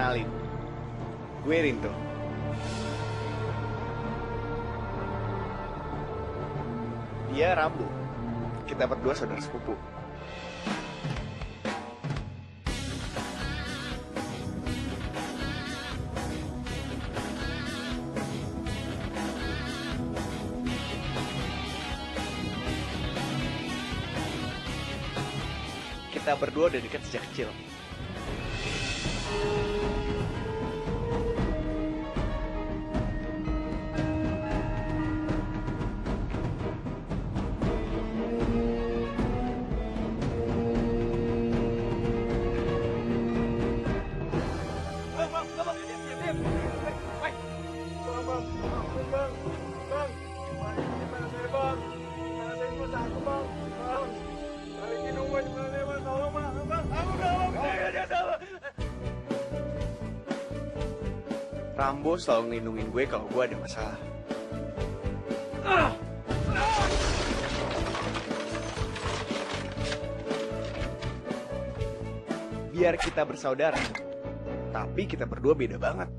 Kenalin, gue Rinto. Dia Rambo. Kita berdua saudara sepupu. Kita berdua udah dekat sejak kecil. Rambo selalu ngelindungin gue kalau gue ada masalah. Biar kita bersaudara, tapi kita berdua beda banget.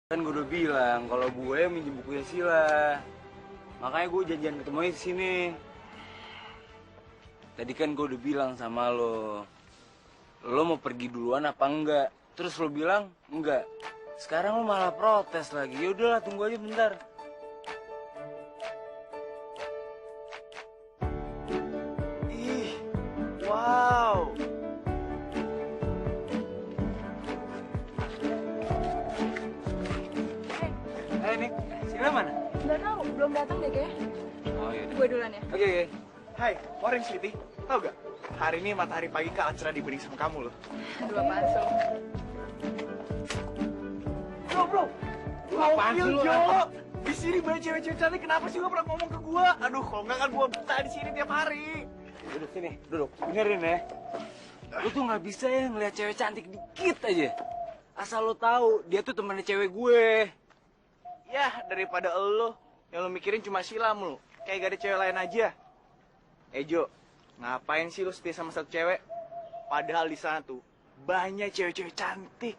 Kan gue udah bilang kalau gue minjem bukunya Sila. Makanya gue janjian ketemunya di sini. Tadi kan gue udah bilang sama lo mau pergi duluan apa enggak? Terus lo bilang enggak. Sekarang lo malah protes lagi. Ya udahlah, tunggu aja bentar. Ih, wow. Nik, Sila mana? Nggak tahu, belum datang deh kayaknya. Oh iya. Gue duluan ya. Oke. Hai, morning Sweetie. Tau gak? Hari ini matahari pagi kalah cerah dibanding sama kamu loh. Aduh, apaan sih lo? Bro, Apaan sih lu? di sini banyak cewek-cewek cantik. Kenapa sih lo pernah ngomong ke gua? Aduh, kalau nggak kan gua buta di sini tiap hari. Duduk sini, duduk. Dengerin ya. Lu tuh nggak bisa ya ngeliat cewek cantik dikit aja. Asal lo tahu dia tuh temannya cewek gue. Ya, daripada lo yang lo mikirin cuma Sila mulu. Kayak gak ada cewek lain aja. Jo, ngapain sih lo setia sama satu cewek? Padahal di sana tuh banyak cewek-cewek cantik.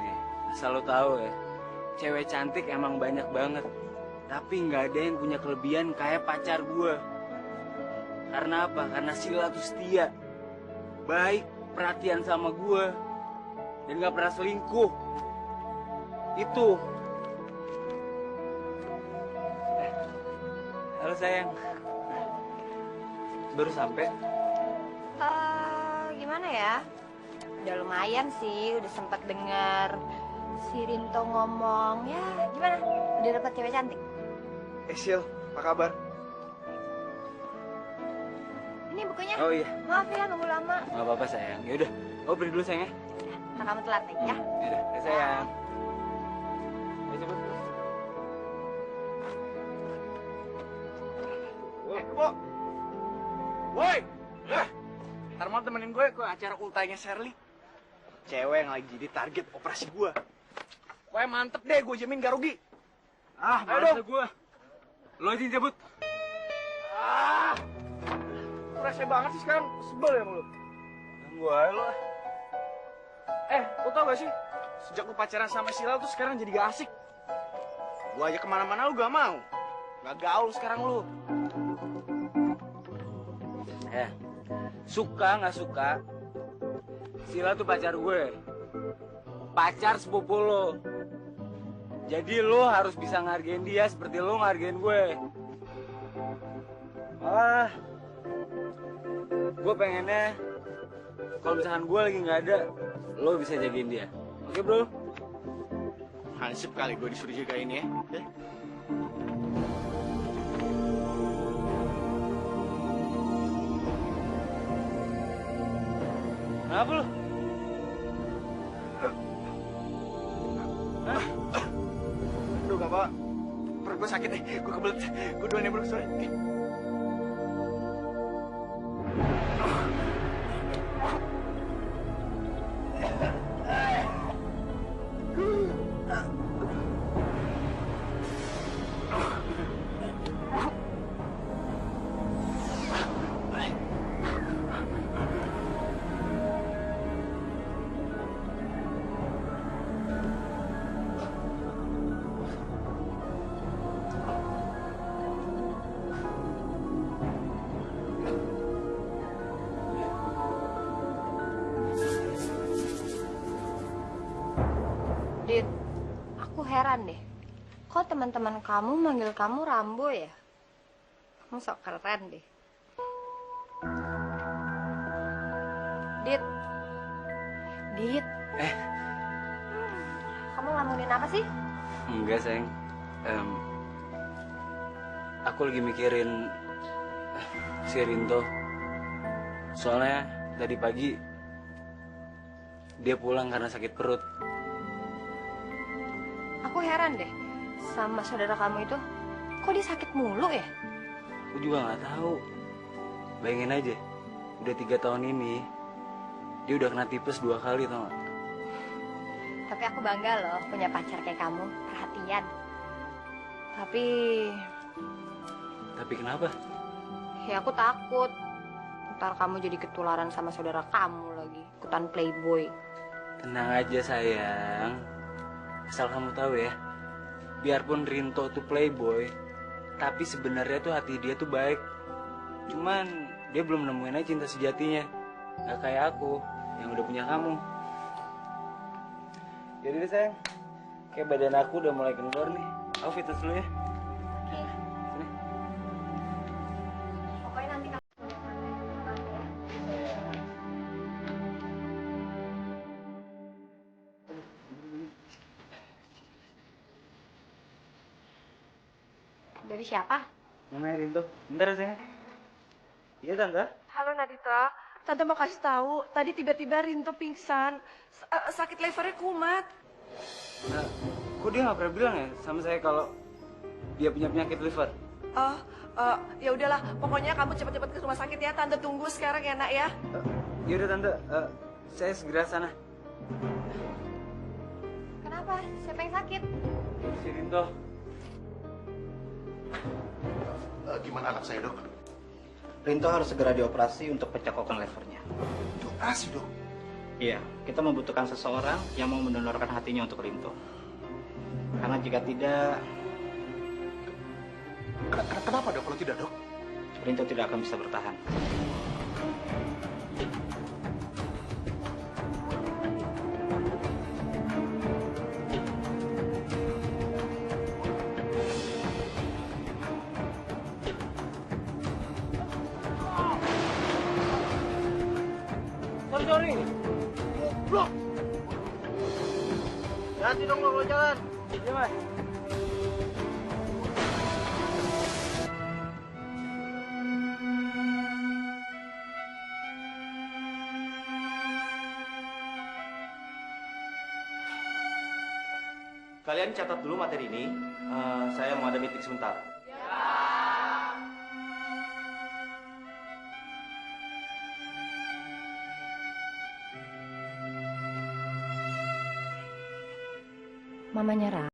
Nih, asal lo tahu ya, cewek cantik emang banyak banget. Tapi nggak ada yang punya kelebihan kayak pacar gue. Karena apa? Karena Sila tuh setia, baik, perhatian sama gue, dan nggak pernah selingkuh. Itu. Halo sayang. Baru sampai. Gimana ya? Udah lumayan sih, udah sempat dengar si Rinto ngomong. Ya, gimana? Udah dapat cewek cantik? Sil, apa kabar? bukunya. Oh iya, Maaf ya nunggu lama. nggak apa-apa sayang. Yaudah, oh pergi dulu sayang ya. Ntar kamu telat nih ya. Yaudah, sayang. Ayo cepet. Bo. Woi. Ntar malam temenin gue ke acara ultanya Shirley. Cewek yang lagi jadi target operasi gue. Pokoknya mantep deh, gue jamin gak rugi. Ah, Ayo masa gue. Lo aja yang cabut. Ah, rese banget sih sekarang, sebel ya lu. Ganggu aja lo. Lu tau gak sih? Sejak lu pacaran sama Sila tuh sekarang jadi gak asik. Gua aja kemana-mana lu gak mau. Gak gaul sekarang lu. Suka nggak suka, Sila tuh pacar gue. Pacar sepupu lo. Jadi lo harus bisa ngargain dia seperti lo ngargain gue. Gue pengennya kalau misalkan gue lagi nggak ada, lo bisa jagain dia. Oke bro? Hansip kali gue disuruh jagain ya. Kenapa lo? Aduh gak apa. Perut gue sakit nih, gue kebelet. Gue duluan ya bro, sorry. Dit, aku heran deh. Kok teman-teman kamu manggil kamu Rambo ya? Kamu sok keren deh. Dit. Dit. Kamu ngelamunin apa sih? Enggak sayang. Aku lagi mikirin si Rinto. Soalnya tadi pagi dia pulang karena sakit perut. Aku heran deh sama saudara kamu itu. Kok dia sakit mulu ya? Aku juga nggak tahu. Bayangin aja, udah 3 tahun ini dia udah kena tipes 2 kali, tau gak? Tapi aku bangga loh punya pacar kayak kamu, perhatian. Tapi kenapa? ya aku takut ntar kamu jadi ketularan sama saudara kamu lagi, ikutan playboy. Tenang aja sayang. Asal kamu tahu ya, biarpun Rinto tuh playboy, tapi sebenarnya tuh hati dia tuh baik. Cuman dia belum nemuin aja cinta sejatinya. Gak kayak aku yang udah punya kamu. Jadi deh sayang, kayak badan aku udah mulai kendor nih. Aku fitness dulu ya. Oke. Sini. Pokoknya nanti kamu dari siapa? Namanya Rinto. Bentar ya sayang. Iya tante. Halo Nadita, Tante mau kasih tahu, tadi tiba-tiba Rinto pingsan, sakit levernya kumat. Kok dia nggak pernah bilang ya sama saya kalau dia punya penyakit liver? Ya udahlah, pokoknya kamu cepat-cepat ke rumah sakit ya. Tante tunggu sekarang ya nak ya. Yaudah tante, saya segera sana. Kenapa? Siapa yang sakit? Si Rinto. Gimana anak saya, Dok? Rinto harus segera dioperasi untuk pencekokan levernya. Dioperasi, Dok? Iya, kita membutuhkan seseorang yang mau mendonorkan hatinya untuk Rinto. Karena jika tidak, Kenapa, Dok? Kalau tidak, Dok? Rinto tidak akan bisa bertahan. Sorry. Blok! Hati dong lo kalau jalan. Iya mas. Kalian catat dulu materi ini. Saya mau ada meeting sebentar. Mamanya Ra.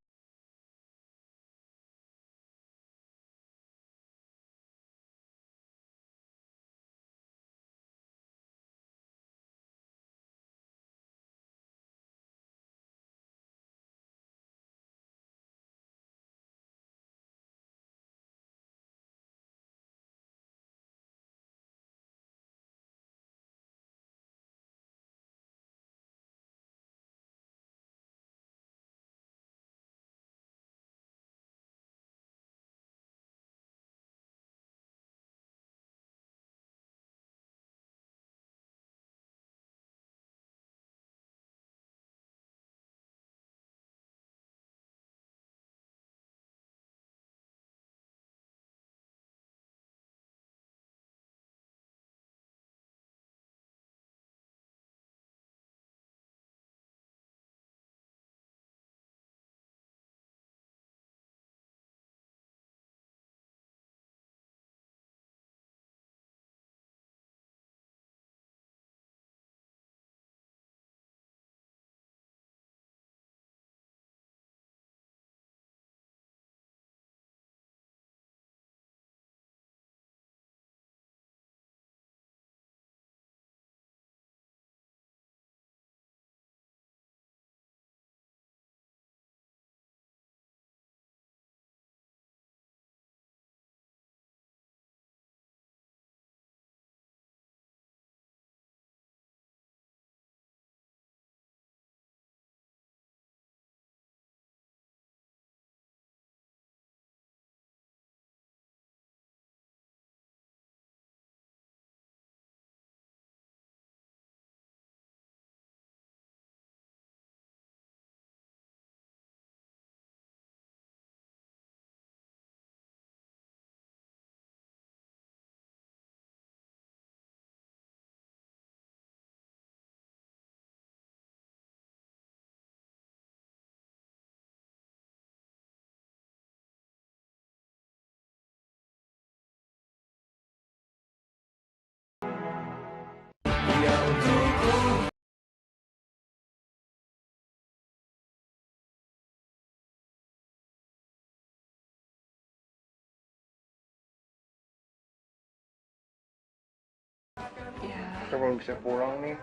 Kita belum bisa pulang nih.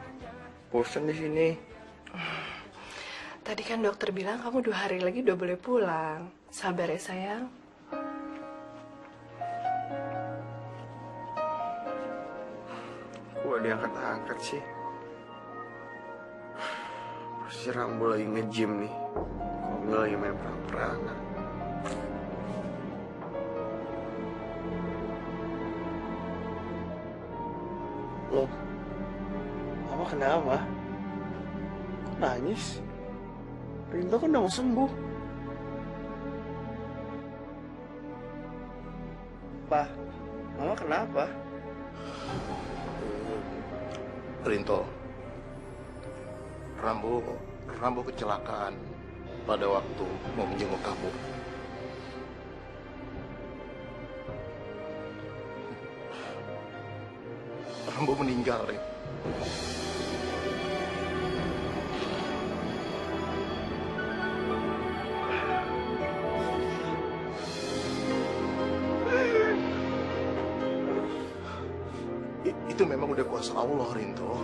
Bosen di sini. Tadi kan dokter bilang kamu 2 hari lagi udah boleh pulang. Sabar ya sayang. Gua diangkat-angkat sih. Si Rambo lagi nge-gym nih. Kalau nggak lagi main perang-perangan. Loh, Mama kenapa? Kok nangis? Rinto kan udah mau sembuh. Pa, Mama kenapa? Rinto, Rambo kecelakaan pada waktu mau menjenguk kamu. Rambo meninggal, Rin. Itu memang udah kuasa Allah, Rinto.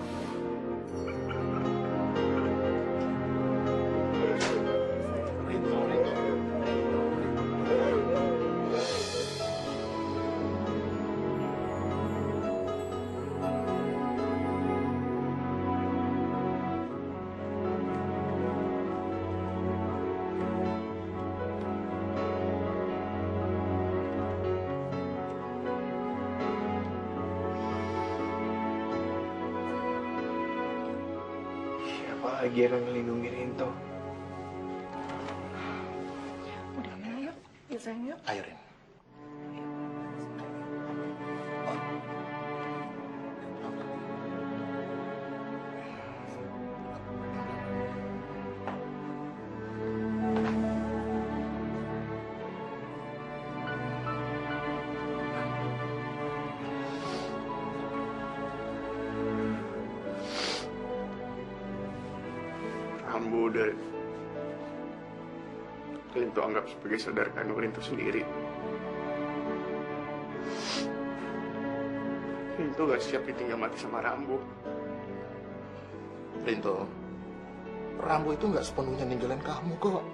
Rinto. Siapa lagi yang melindungi Rinto? Udah ayo yuk. Ya sayang yuk. Ayo, Rin. Rambo dan Linto anggap sebagai saudara kandung Linto sendiri. Linto gak siap ditinggal mati sama Rambo. Linto, Rambo itu nggak sepenuhnya ninggalin kamu kok.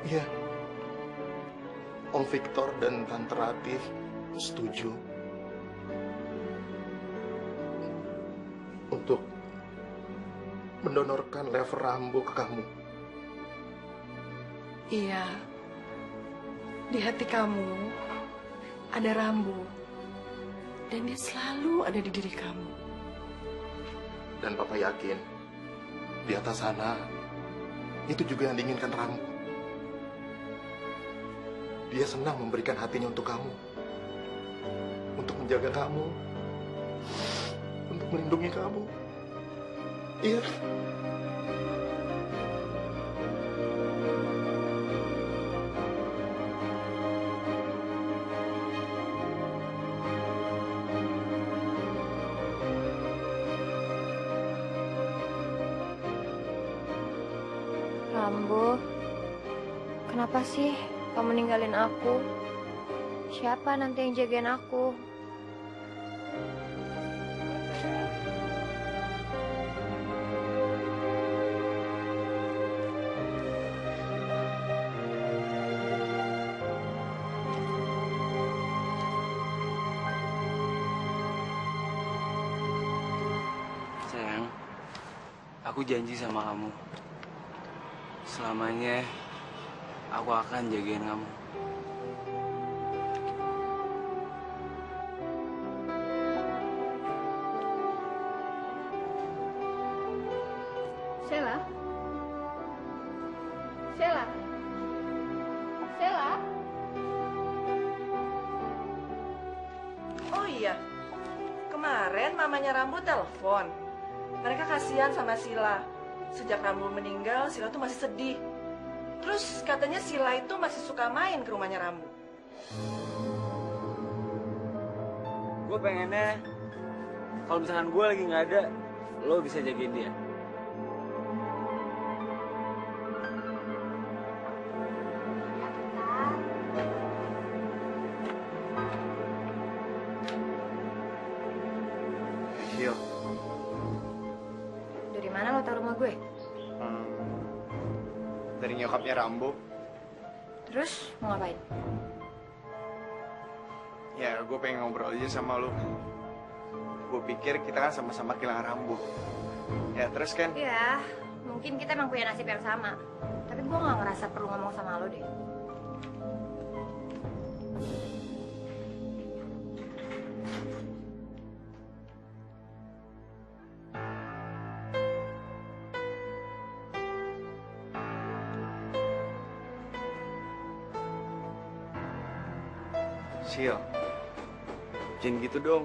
Iya, Om Victor dan Tante Ratih setuju untuk mendonorkan lever Rambo ke kamu. Iya, di hati kamu ada Rambo. Dan dia selalu ada di diri kamu. Dan Papa yakin, di atas sana, itu juga yang diinginkan Rambo. Dia senang memberikan hatinya untuk kamu. Untuk menjaga kamu. Untuk melindungi kamu. Iya. Rambo, kenapa sih kamu ninggalin aku? Siapa nanti yang jagain aku? Sayang, aku janji sama kamu. Selamanya aku akan jagain kamu. Sheila? Sheila? Sheila? Oh iya, kemarin mamanya Rambo telepon. Mereka kasihan sama Sila. Sejak Rambo meninggal, Sila tuh masih sedih. Terus katanya Sila itu masih suka main ke rumahnya Rambo. Gue pengennya kalau misalkan gue lagi nggak ada, lo bisa jagain dia. Sil, Dari mana lo tahu rumah gue? dari nyokapnya Rambo. Terus mau ngapain? Ya, gue pengen ngobrol aja sama lu. Gue pikir kita kan sama-sama kehilangan Rambo. Ya, terus kan? Ya, mungkin kita emang punya nasib yang sama. Tapi gue gak ngerasa perlu ngomong sama lo deh. Sil, jangan gitu dong.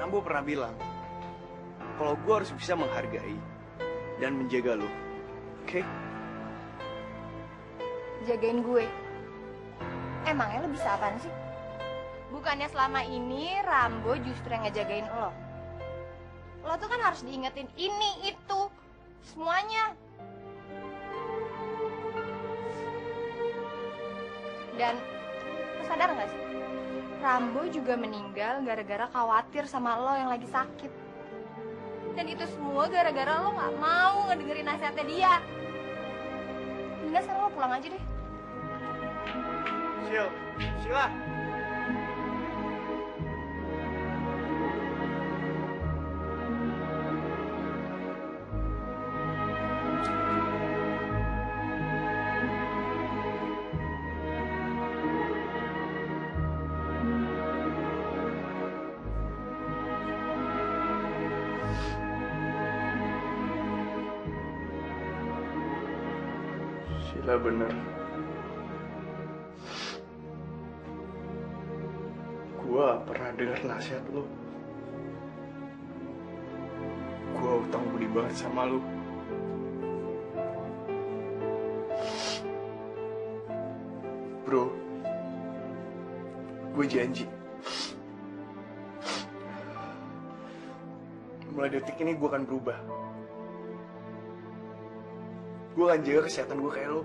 Rambo pernah bilang, kalau gue harus bisa menghargai dan menjaga lo. Oke? Jagain gue. Emangnya lo bisa apaan sih? Bukannya selama ini Rambo justru yang ngejagain lo. Lo tuh kan harus diingetin ini, itu, semuanya. Dan lo sadar gak sih? Rambo juga meninggal gara-gara khawatir sama lo yang lagi sakit. Dan itu semua gara-gara lo gak mau ngedengerin nasihatnya dia. Mendingan sekarang lo pulang aja deh. Sil, Sila. Sila bener. Gua pernah dengar nasihat lu. Gua utang budi banget sama lu. Bro, gue janji mulai detik ini gue akan berubah. Gue akan jaga kesehatan gue kayak lo.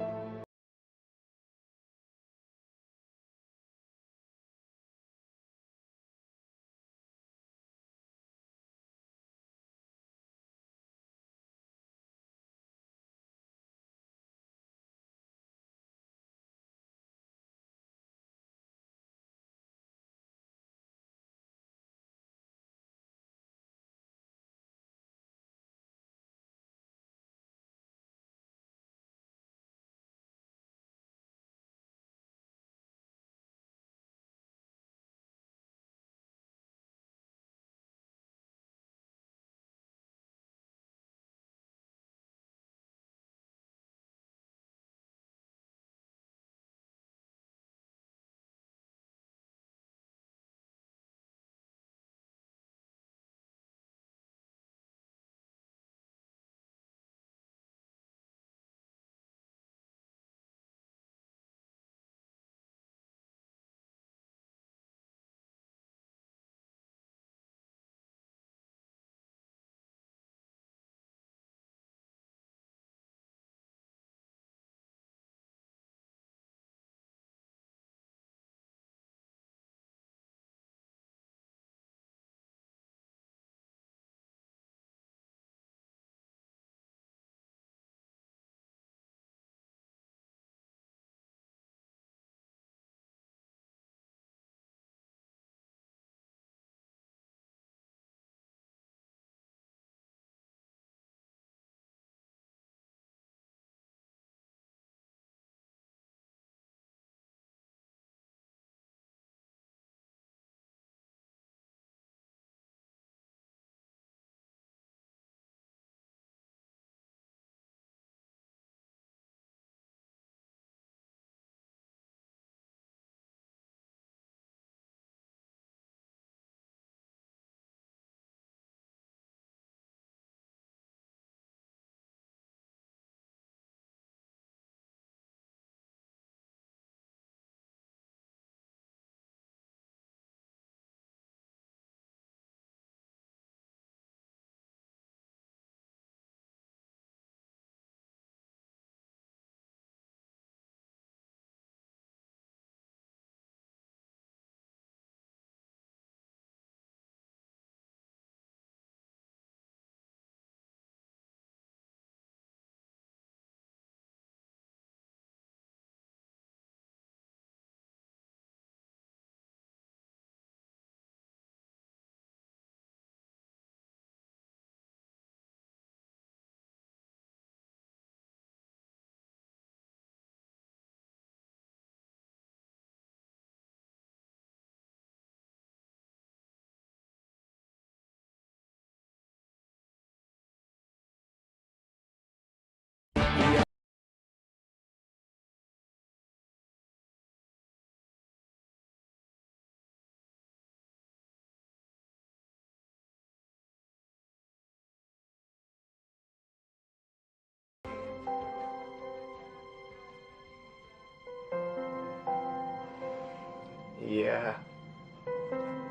Iya,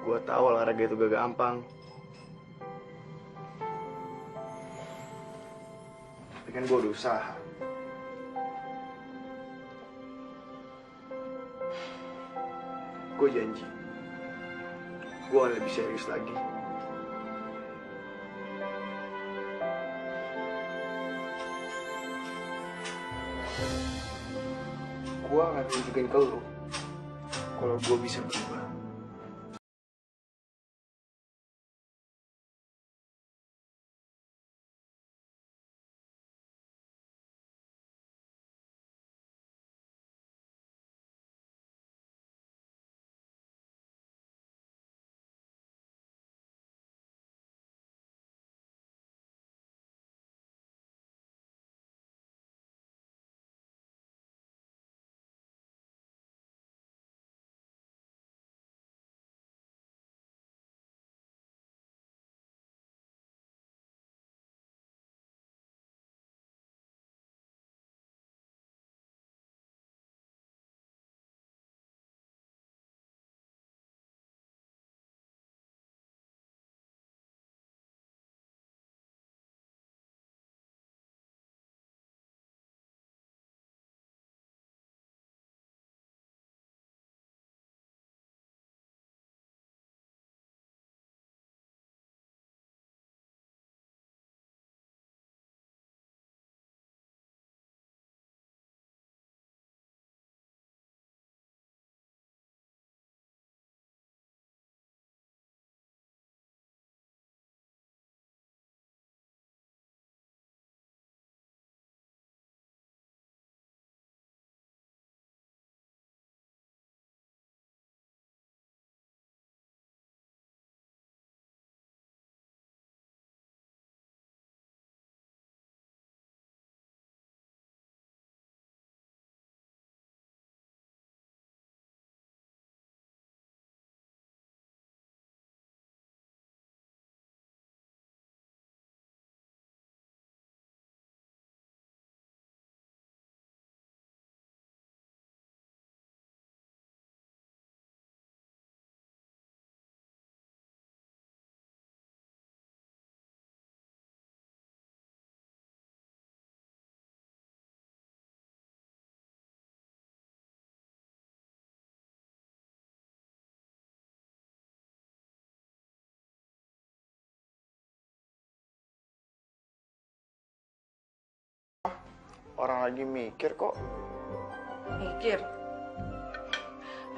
gue tahu olahraga itu gak gampang. Tapi kan gue udah usaha. Gue janji, gue akan lebih serius lagi. Gue akan tunjukin ke lo kalau gue bisa berubah. Orang lagi mikir kok. Mikir.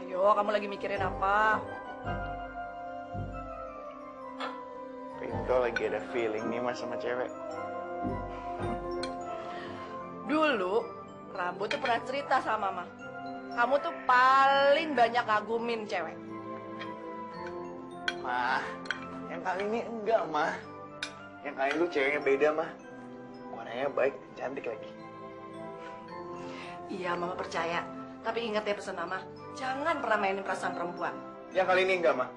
Ayo, kamu lagi mikirin apa? Rinto lagi ada feeling nih mas sama cewek. Dulu, Rambo tuh pernah cerita sama Mama. Kamu tuh paling banyak ngagumin cewek. Mah, yang kali ini enggak mah. Yang kali itu ceweknya beda mah. Warnanya baik dan cantik lagi. Iya, Mama percaya. Tapi ingat ya pesan Mama, jangan pernah mainin perasaan perempuan. Yang kali ini enggak mah.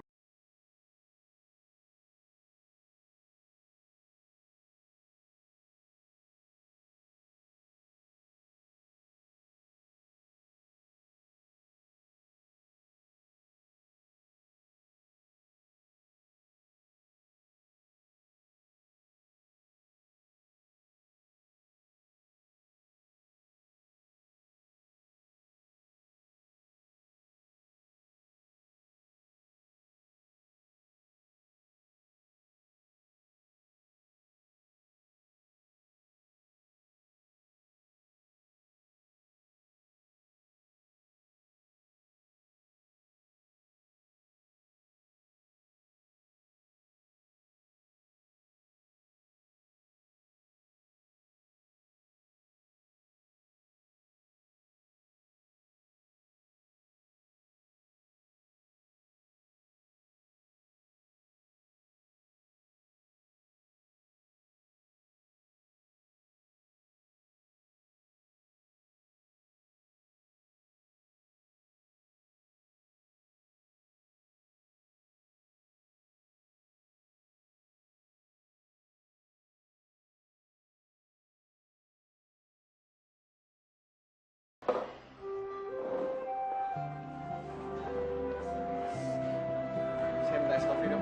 Saya minta es kopi dong.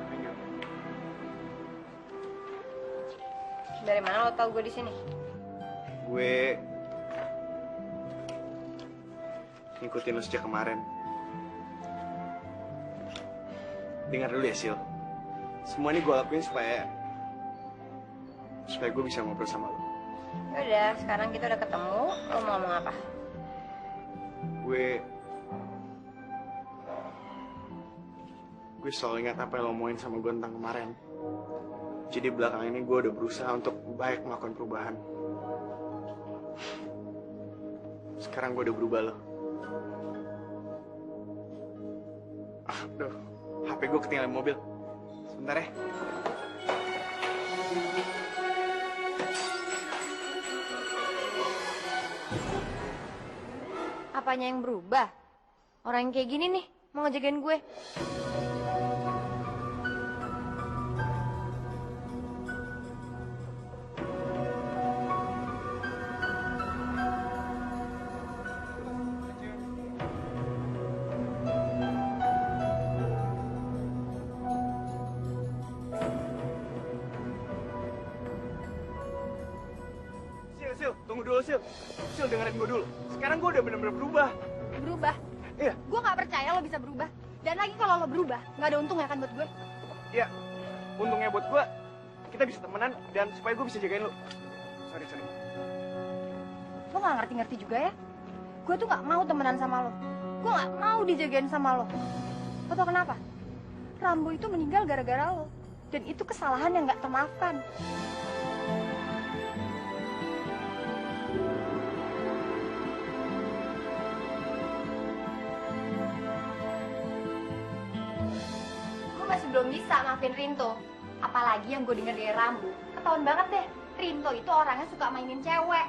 Thank you. Dari mana lo tau gue di sini? Gue ngikutin lo sejak kemarin. Dengar dulu ya, Sil. Semua ini gue lakuin supaya gue bisa ngobrol sama lo. Udah, sekarang kita udah ketemu. Lo mau ngomong apa? Gue selalu ingat apa yang lo omongin sama gue tentang kemarin. Jadi belakang ini gue udah berusaha untuk baik melakukan perubahan. Sekarang gue udah berubah lo. Aduh, HP gue ketinggalan mobil. Sebentar ya. Apanya yang berubah? Orang yang kayak gini nih, mau ngejagain gue. Sil, tunggu dulu, Sil. Sil, dengerin gue dulu. Sekarang gue udah bener-bener berubah. Berubah? Iya. Gue gak percaya lo bisa berubah. Dan lagi kalau lo berubah, gak ada untungnya kan buat gue. Iya, untungnya buat gue, kita bisa temenan dan supaya gue bisa jagain lo. Sorry. Lo gak ngerti-ngerti juga ya? Gue tuh gak mau temenan sama lo. Gue gak mau dijagain sama lo. Lo tau kenapa? Rambo itu meninggal gara-gara lo. Dan itu kesalahan yang gak termaafkan. Gue masih belum bisa maafin Rinto. Apalagi yang gue denger dari Rambo. Ketahuan banget deh, Rinto itu orangnya suka mainin cewek.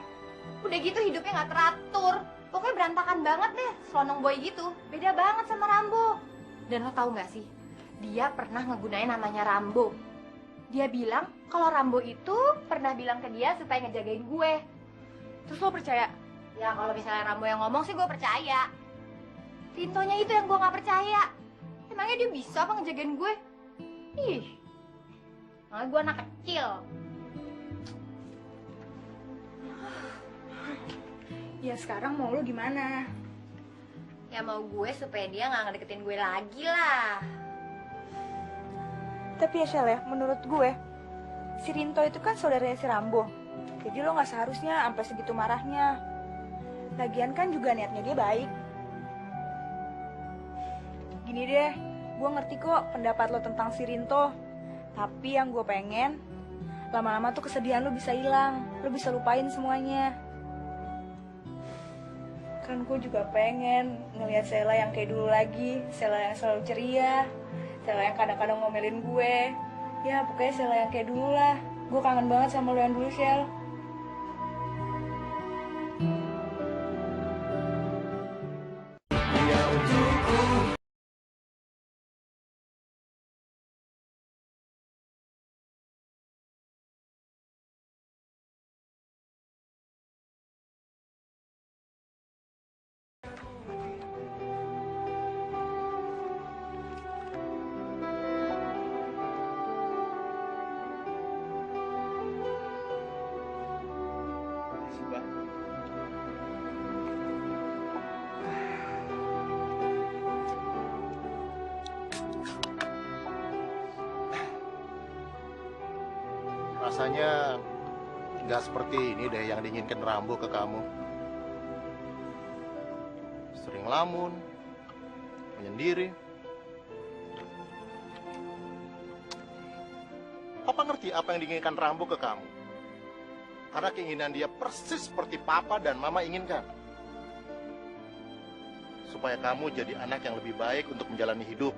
Udah gitu hidupnya gak teratur. Pokoknya berantakan banget deh, selonong boy gitu. Beda banget sama Rambo. Dan lo tau gak sih, dia pernah ngegunain namanya Rambo. Dia bilang kalau Rambo itu pernah bilang ke dia supaya ngejagain gue. Terus lo percaya? Ya kalau misalnya Rambo yang ngomong sih gue percaya. Rintonya itu yang gue gak percaya. Emangnya dia bisa apa ngejagain gue? Ih, makanya gue anak kecil. Ya sekarang mau lo gimana? Ya mau gue supaya dia gak ngedeketin gue lagi lah. Tapi ya Shell ya, menurut gue si Rinto itu kan saudaranya si Rambo. Jadi lo nggak seharusnya sampai segitu marahnya. Lagian kan juga niatnya dia baik. Gini deh, gue ngerti kok pendapat lo tentang si Rinto. Tapi yang gue pengen, lama-lama tuh kesedihan lo bisa hilang. Lo bisa lupain semuanya. Kan gue juga pengen ngelihat Sheila yang kayak dulu lagi. Sheila yang selalu ceria. Sheila yang kadang-kadang ngomelin gue. Ya pokoknya Sheila yang kayak dulu lah. Gue kangen banget sama lo yang dulu, Shel. Makasih, Pak. Rasanya nggak seperti ini deh yang diinginkan Rambo ke kamu. Sering lamun, menyendiri. Papa ngerti apa yang diinginkan Rambo ke kamu. Karena keinginan dia persis seperti Papa dan Mama inginkan. Supaya kamu jadi anak yang lebih baik untuk menjalani hidup.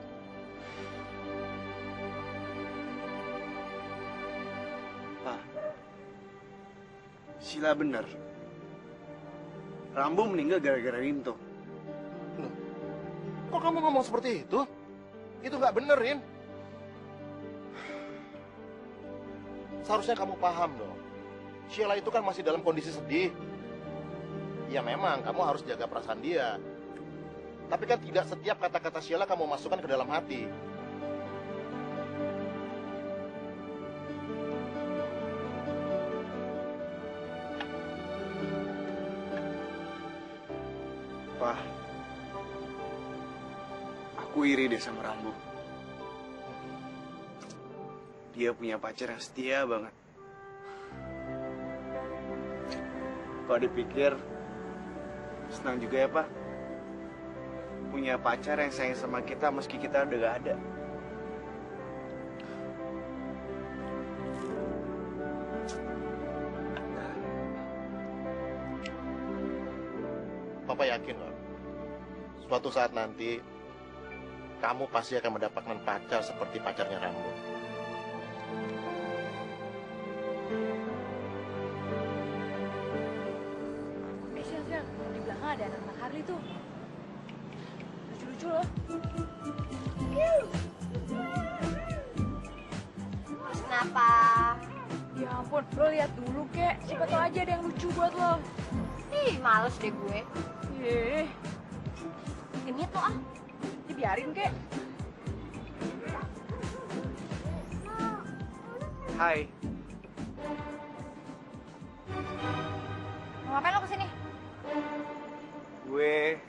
Pak, Sila bener. Rambo meninggal gara-gara Rinto. Loh, kok kamu ngomong seperti itu? Itu nggak bener, Rin. Seharusnya kamu paham dong. Sheila itu kan masih dalam kondisi sedih. Ya memang, kamu harus jaga perasaan dia. Tapi kan tidak setiap kata-kata Sheila kamu masukkan ke dalam hati. Pak, aku iri deh sama Rambo. Dia punya pacar yang setia banget. Kalau dipikir, senang juga ya, Pak. Punya pacar yang sayang sama kita meski kita udah gak ada. Papa yakin loh, suatu saat nanti kamu pasti akan mendapatkan pacar seperti pacarnya Rambo. Shel, di belakang ada anak Harley tuh. Lucu-lucu loh. Terus kenapa? Ya ampun, lo lihat dulu kek. Siapa tau aja ada yang lucu buat lo. Ih, males deh gue. Yeh, Genit lo ah. dibiarin kek. Hai, Mau ngapain lo kesini? gue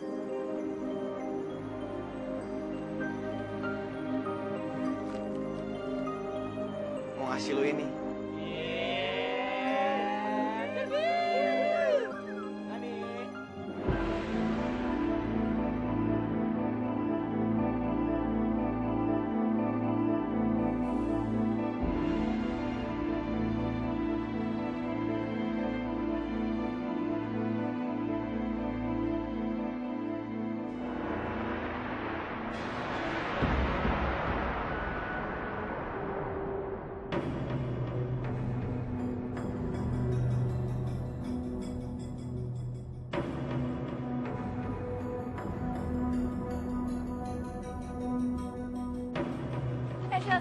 mau ngasih lo ini.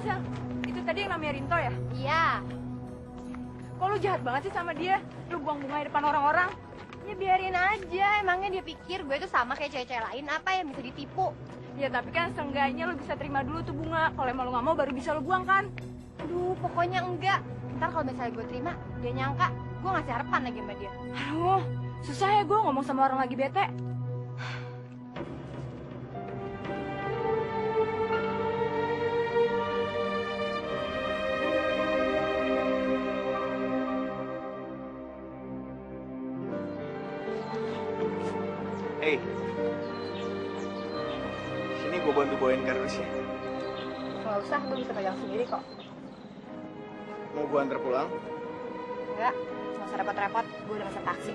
Shel, itu tadi yang namanya Rinto ya? Iya. Kok lu jahat banget sih sama dia? Lu buang bunga di depan orang-orang. Ya biarin aja. Emangnya dia pikir gue tuh sama kayak cewek-cewek lain apa yang bisa ditipu? Ya tapi kan seenggaknya lu bisa terima dulu tuh bunga. Kalau emang lu nggak mau baru bisa lu buang kan? Aduh, pokoknya enggak. Ntar kalau misalnya gue terima, dia nyangka gue ngasih harapan lagi sama dia. Aduh, susah ya gue ngomong sama orang lagi bete. bawain kardusnya? Nggak usah, gue bisa pegang sendiri kok. Mau gue antar pulang? Enggak, nggak usah repot-repot, gue udah pesen taksi.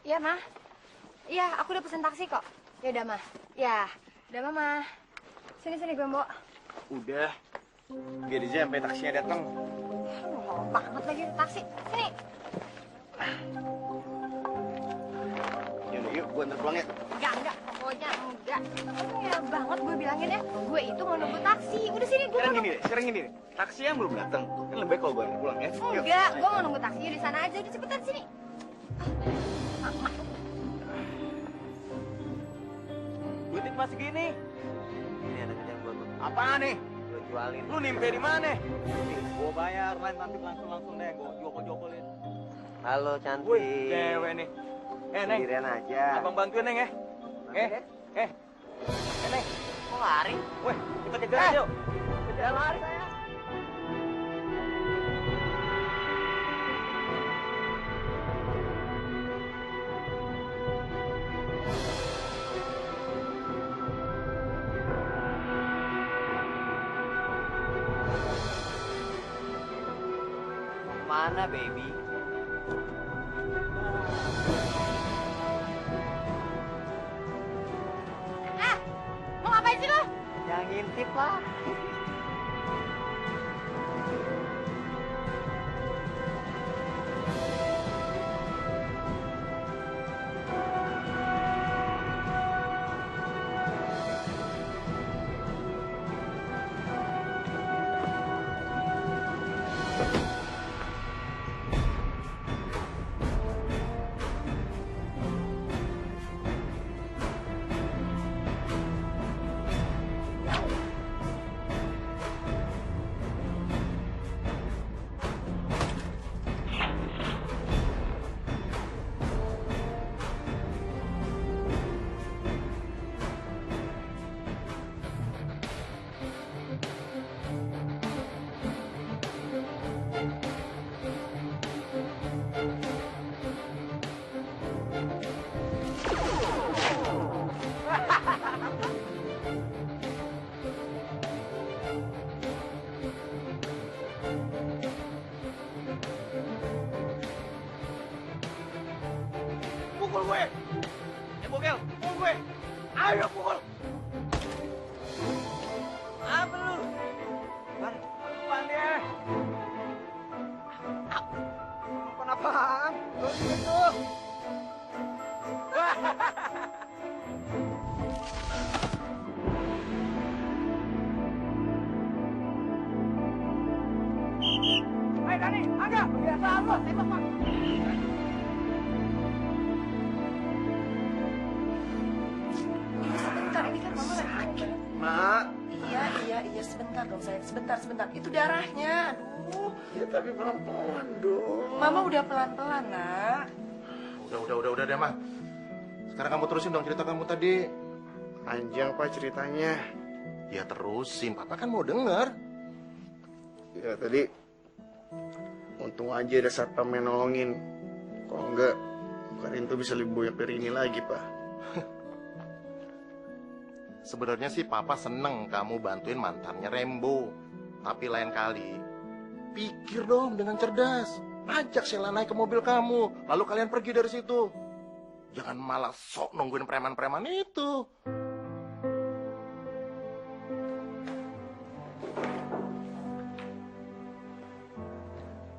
Iya, Mah. Iya, aku udah pesen taksi kok. Ya udah, Mah. Ya, udah, Mama. Sini gue bawa. Udah. Biar aja sampai taksinya datang. Lama banget lagi taksi. Sini. Yaudah, yuk, gue antar pulang ya. Enggak, pokoknya enggak. Ya banget gue bilangin ya. Gue itu mau nunggu taksi. Udah sini, gue Sekarang gini deh. Taksi yang belum datang. Kan lebih baik kalau gue antar pulang ya. Yuk. Enggak, gue mau nunggu taksi di sana aja. Udah cepetan sini. Duitnya cuma segini. Ini ada kerjaan buat lo. Apaan nih? Lo jualin. Lu nimpe di mana? Gue bayar, nanti langsung deh. Gue jokol-jokolin. Halo cantik. Wih, cewek nih. Neng. Sendirian aja. Abang bantuin, Neng ya. Neng. Kok lari? Weh, Kita kejar yuk. kejar lari saya. Mana baby? Mau ngapain sih lo? Yang ngintip lah. Pukul gue. Bokel, pukul gue. Ayo pukul. Apa lu? Apaan dia? Apaan? Lu gitu. Hai Dani, agak kebiasaan lo, tembak Pak. Sebentar, ini kan mama lagi sakit. Mak, Iya, sebentar dong sayang, sebentar. Itu darahnya, aduh. Ya tapi pelan-pelan dong. Mama udah pelan-pelan, nak. Udah deh, Mah. Sekarang kamu terusin dong cerita kamu tadi. Panjang Pak ceritanya. Ya terusin, Papa kan mau denger. Ya tadi untung aja ada satpam yang nolongin. Kalau enggak, Karin tuh bisa lebih banyak dari ini lagi, Pak. Sebenarnya sih Papa seneng kamu bantuin mantannya Rembo. Tapi lain kali, pikir dong dengan cerdas. Ajak Sheila naik ke mobil kamu, lalu kalian pergi dari situ. Jangan malah sok nungguin preman-preman itu.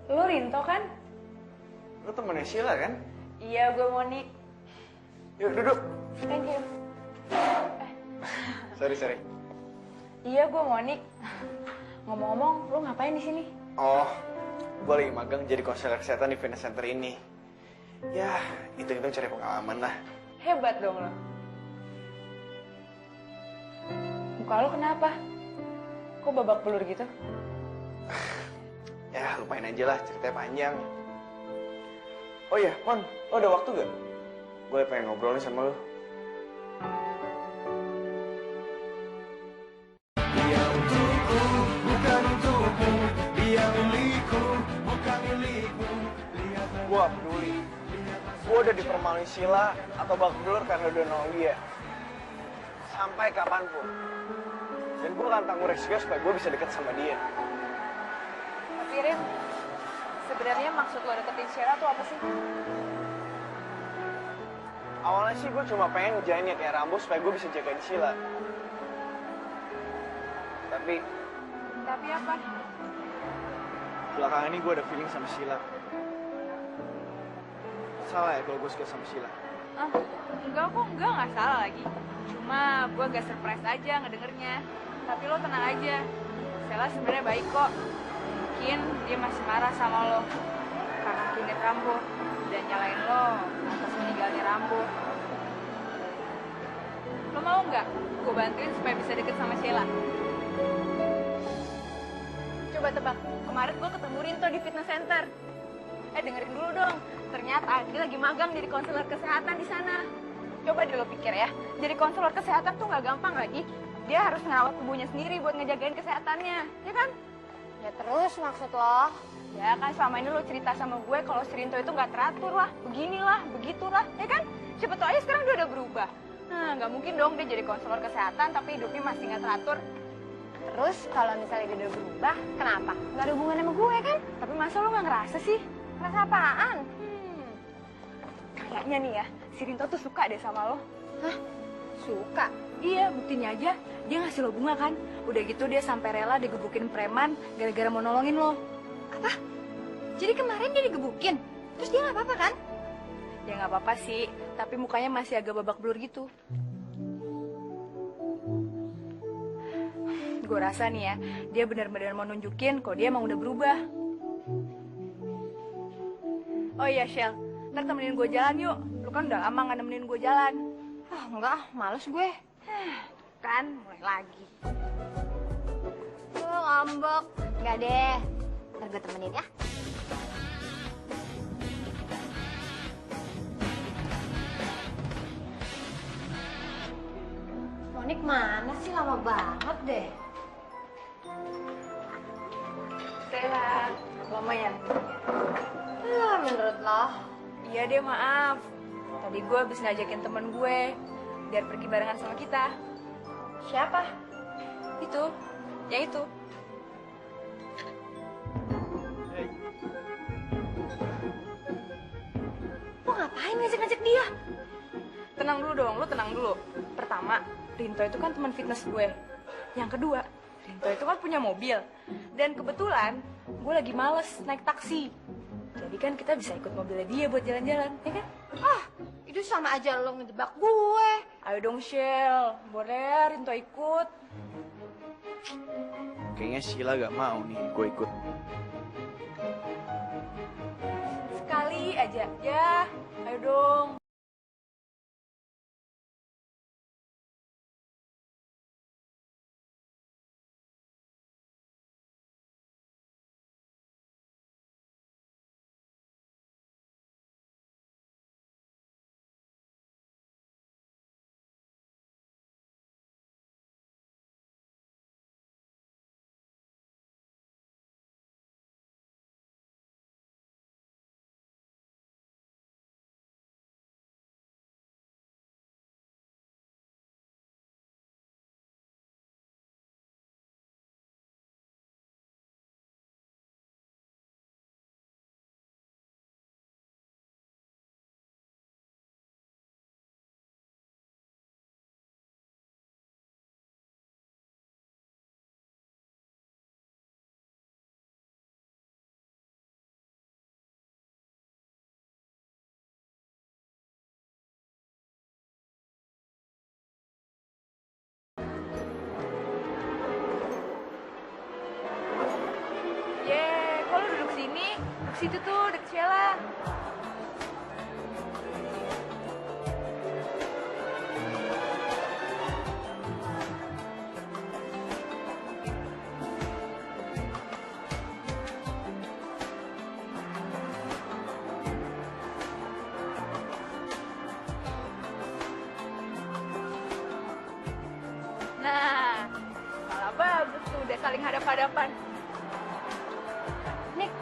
Lo Rinto kan? lu temennya Sheila kan? Iya, gue Monik. Yuk duduk. Thank you. Sorry. Iya, gue Monik. Ngomong-ngomong, lo ngapain di sini? Oh, gue lagi magang jadi konselor kesehatan di fitness center ini. Ya, hitung-hitung cari pengalaman lah. Hebat dong lo. Muka lo kenapa? Kok babak belur gitu? Ya, lupain aja lah, ceritanya panjang. Oh iya, Mon, lo ada waktu gak? Gue pengen ngobrol nih sama lo. Gue gak peduli. Gue udah dipermaluin Sila atau babak belur karena udah nolong dia. Sampai kapanpun. Dan gue akan tanggung resiko supaya gue bisa deket sama dia. Tapi Rin, sebenarnya maksud lo deketin Sheila tuh apa sih? Awalnya sih gue cuma pengen ngejain kayak Rambo supaya gue bisa jagain Sila. Tapi Tapi apa? Belakangan ini gue ada feeling sama Sila. Salah ya kalau gue suka sama Sila? Ah, enggak kok, nggak salah lagi. Cuma gue agak surprise aja ngedengernya. Tapi lo tenang aja, Sheila sebenarnya baik kok. Mungkin dia masih marah sama lo karena kinit Rambo dan nyalain lo atas meninggalnya Rambo. Lo mau nggak gue bantuin supaya bisa deket sama Sheila? Coba tebak, kemarin gue ketemu Rinto di fitness center. Dengerin dulu dong. Ternyata dia lagi magang jadi konselor kesehatan di sana. Coba deh lo pikir ya, jadi konselor kesehatan tuh nggak gampang lagi. Dia harus ngerawat tubuhnya sendiri buat ngejagain kesehatannya, ya kan? Ya terus maksud lo? Ya kan selama ini lo cerita sama gue kalau si Rinto itu nggak teratur lah, beginilah, begitulah, ya kan? Siapa tahu aja sekarang dia udah berubah. Nah, nggak mungkin dong dia jadi konselor kesehatan tapi hidupnya masih nggak teratur. Terus kalau misalnya dia udah berubah, kenapa? Nggak ada hubungan sama gue kan? Tapi masa lo nggak ngerasa sih? Rasa apaan? Kayaknya nih ya, si Rinto tuh suka deh sama lo. Hah? Suka? Iya, buktinya aja dia ngasih lo bunga kan. Udah gitu dia sampai rela digebukin preman gara-gara mau nolongin lo. Apa? Jadi kemarin dia digebukin? Terus dia nggak apa-apa kan? Ya nggak apa-apa sih, tapi mukanya masih agak babak belur gitu. Gue rasa nih ya, dia benar-benar mau nunjukin kalau dia emang udah berubah. Oh iya, Shell, ntar temenin gue jalan yuk. Lu kan udah lama nggak nemenin gue jalan. Ah, enggak, males gue. Kan, mulai lagi. Ngambek. Enggak deh. Ntar gue temenin ya. Monik mana sih? Lama banget deh. Stella, lama ya? Menurut lo? Iya deh, maaf. Tadi gue habis ngajakin temen gue biar pergi barengan sama kita. Siapa? Itu, yang itu. Lo ngapain ngajak-ngajak dia? Tenang dulu dong, lu tenang dulu. Pertama, Rinto itu kan teman fitness gue. Yang kedua, Rinto itu kan punya mobil. Dan kebetulan, gue lagi males naik taksi. Jadi kan kita bisa ikut mobilnya dia buat jalan-jalan, ya kan? Ah, itu sama aja lo ngejebak gue. Ayo dong, Shell. Boleh Rinto ikut. Kayaknya Sila gak mau nih gue ikut. Sekali aja, ya. Ayo dong. Situ tuh, deket Sheila. Nah, malah bagus tuh, udah saling hadap-hadapan. Nick,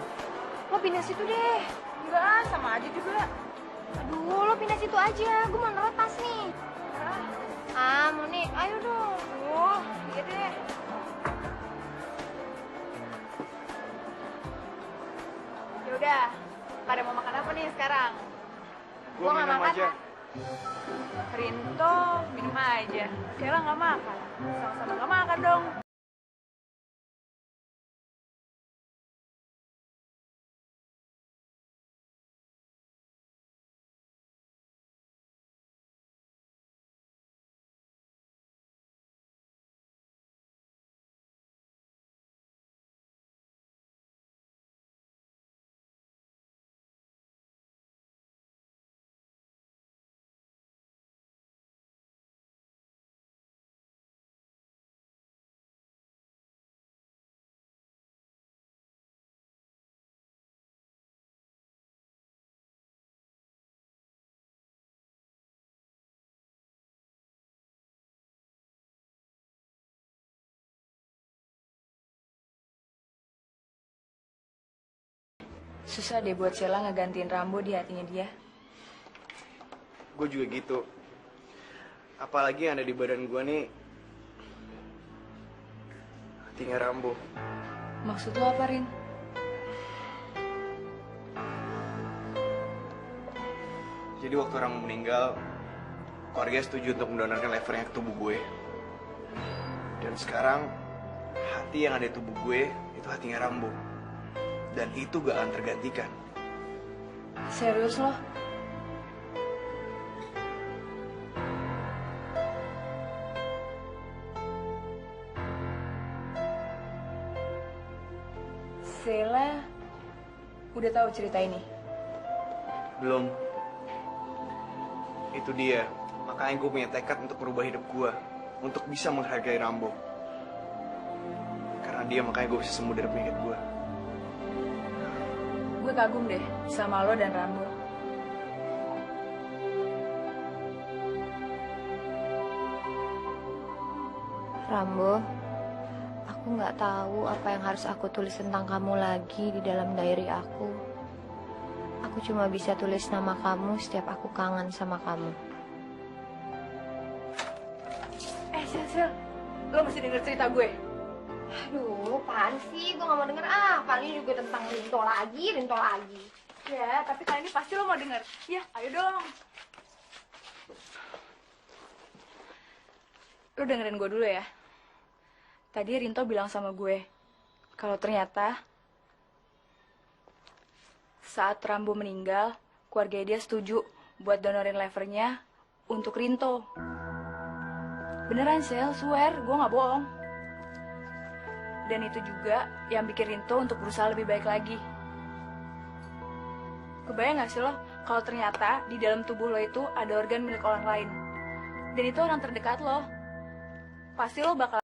lo pindah situ deh. Enggak, sama aja juga. Aduh, lo pindah situ aja. Gue mau nerepas nih. Mau Nick, ayo dong. Iya deh. Ya udah, pada mau makan apa nih sekarang? Gua nggak minum makan, aja. Rinto minum aja. Sheila nggak makan. Sama-sama nggak makan dong. Susah deh buat Sheila ngegantiin Rambo di hatinya dia. Gue juga gitu. Apalagi yang ada di badan gue nih, hatinya Rambo. Maksud lo apa, Rin? Jadi waktu Rambo meninggal, keluarga setuju untuk mendonorkan levernya ke tubuh gue. Dan sekarang, hati yang ada di tubuh gue, itu hatinya Rambo. Dan itu gak akan tergantikan. Serius lo? Sheila udah tahu cerita ini? Belum. Itu dia. Makanya gue punya tekad untuk merubah hidup gue. Untuk bisa menghargai Rambo. Karena dia makanya gue bisa sembuh dari penyakit gue. Gue kagum deh sama lo dan Rambo. Rambo, aku nggak tahu apa yang harus aku tulis tentang kamu lagi di dalam diary aku. Aku cuma bisa tulis nama kamu setiap aku kangen sama kamu. Sil, lo mesti denger cerita gue. Aduh, apaan sih? Gue nggak mau denger. Paling juga tentang Rinto lagi. Ya, tapi kali ini pasti lo mau denger. Ya, ayo dong. Lo dengerin gue dulu ya. Tadi Rinto bilang sama gue, kalau ternyata saat Rambo meninggal, keluarga dia setuju buat donorin levernya untuk Rinto. Beneran, Sel, swear, gue gak bohong. Dan itu juga yang bikin Rinto untuk berusaha lebih baik lagi. Kebayang gak sih lo, kalau ternyata di dalam tubuh lo itu ada organ milik orang lain. Dan itu orang terdekat lo. Pasti lo bakal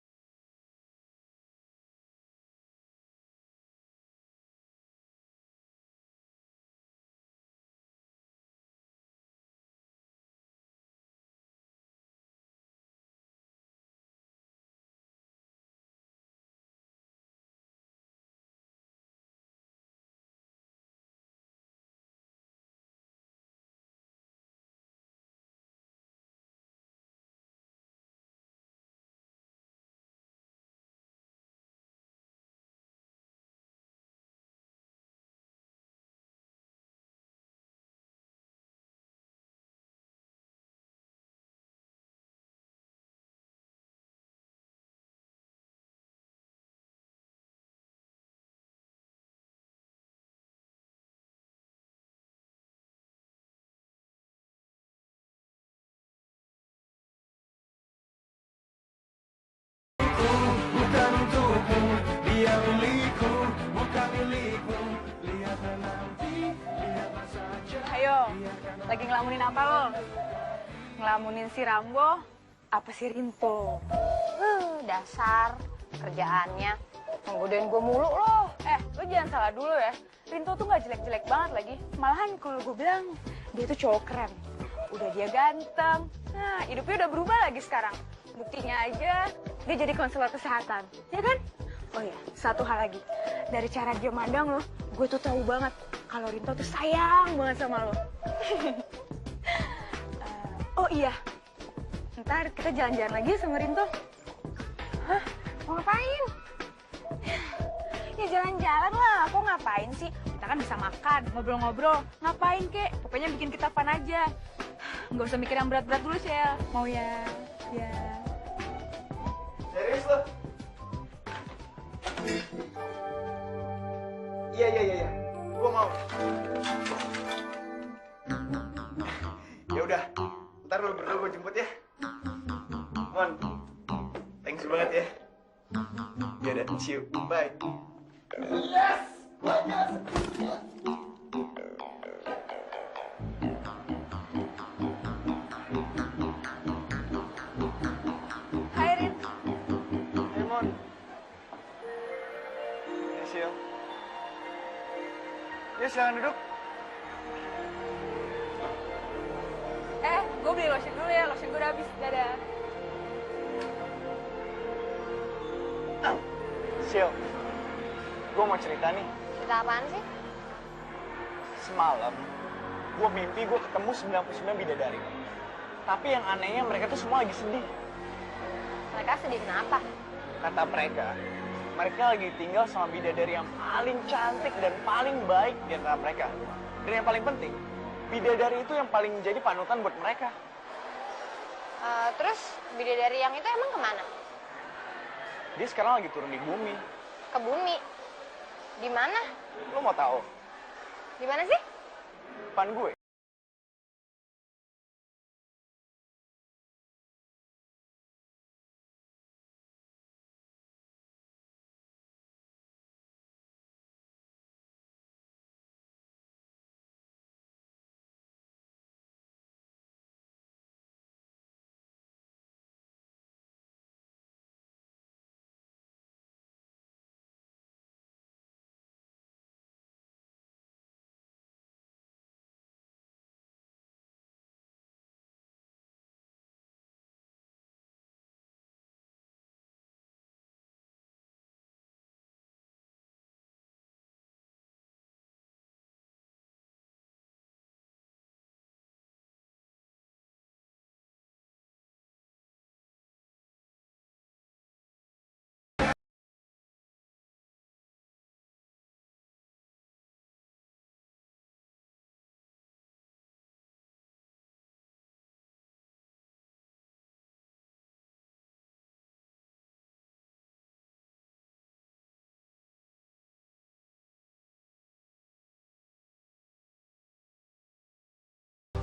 Lagi ngelamunin apa lo? Ngelamunin si Rambo apa si Rinto? Dasar kerjaannya nggodain gue mulu loh. Lo jangan salah dulu ya. Rinto tuh nggak jelek-jelek banget lagi. Malahan kalau gue bilang dia tuh cowok keren. Udah dia ganteng. Nah, hidupnya udah berubah lagi sekarang. Buktinya aja dia jadi konselor kesehatan, ya kan? Oh ya, satu hal lagi. Dari cara dia mandang lo, gue tuh tahu banget kalau Rinto tuh sayang banget sama lo. Oh iya, ntar kita jalan-jalan lagi sama Rinto. Hah? Mau ngapain? Ya jalan-jalan lah, kok ngapain sih? Kita kan bisa makan, ngobrol-ngobrol. Ngapain kek? Pokoknya bikin kita fun aja. Nggak usah mikir yang berat-berat dulu, Shell. Mau ya? Ya. Serius lo? Iya. Gue mau. Ya udah, ntar lo berdua gue jemput ya. Mon, thanks banget ya. Ya udah, see you, bye. Hai, Rin. Hey, Mon. Ya, Sil. Ya, silakan duduk. Gue beli lotion dulu ya, lotion gue udah habis. Dadah. Sil, gue mau cerita nih. Cerita apaan sih? Semalam, gue mimpi gue ketemu 99 bidadari. Tapi yang anehnya mereka tuh semua lagi sedih. Mereka sedih kenapa? Kata mereka lagi tinggal sama bidadari yang paling cantik dan paling baik di antara mereka. Dan yang paling penting, bidadari itu yang paling jadi panutan buat mereka. Terus bidadari yang itu emang kemana? Dia sekarang lagi turun di bumi. Ke bumi. Di mana? Lo mau tahu? Di mana sih? Depan gue.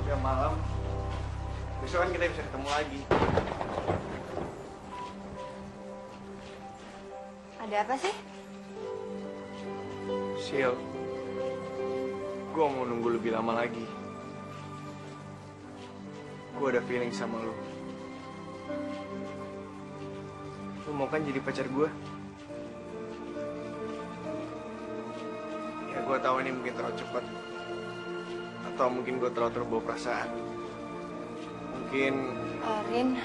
Udah malam, besok kan kita bisa ketemu lagi. Ada apa sih? Sil, gue mau nunggu lebih lama lagi. Gue ada feeling sama lo. Lo mau kan jadi pacar gue? Ya gue tahu ini mungkin terlalu cepat. Atau mungkin gue terlalu terbawa perasaan. Mungkin... Rin,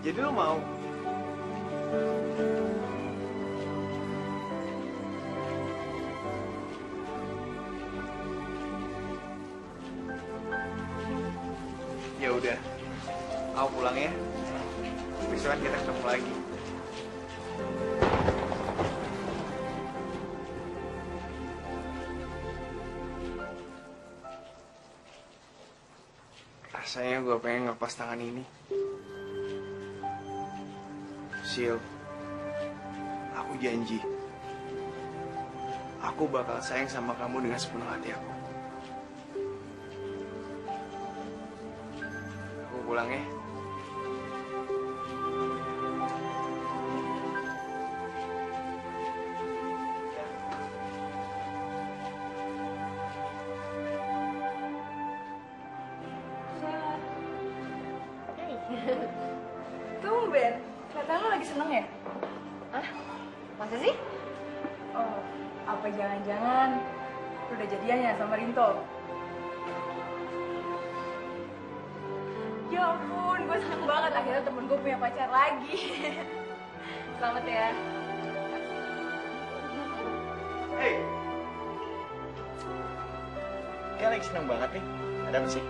jadi lo mau? Ya udah, aku pulang ya. Besok kan kita ketemu lagi. Rasanya gue pengen ngelepas tangan ini. Sil, aku janji. Aku bakal sayang sama kamu dengan sepenuh hati aku. Aku pulang ya. Tumben, kelihatan lo lagi seneng ya? Hah? Masa sih? Oh, apa jangan-jangan lo udah jadian ya sama Rinto? Ya ampun, gue seneng banget akhirnya temen gue punya pacar lagi. Selamat ya. Hey. Kayak lagi seneng banget nih. Ada apa sih?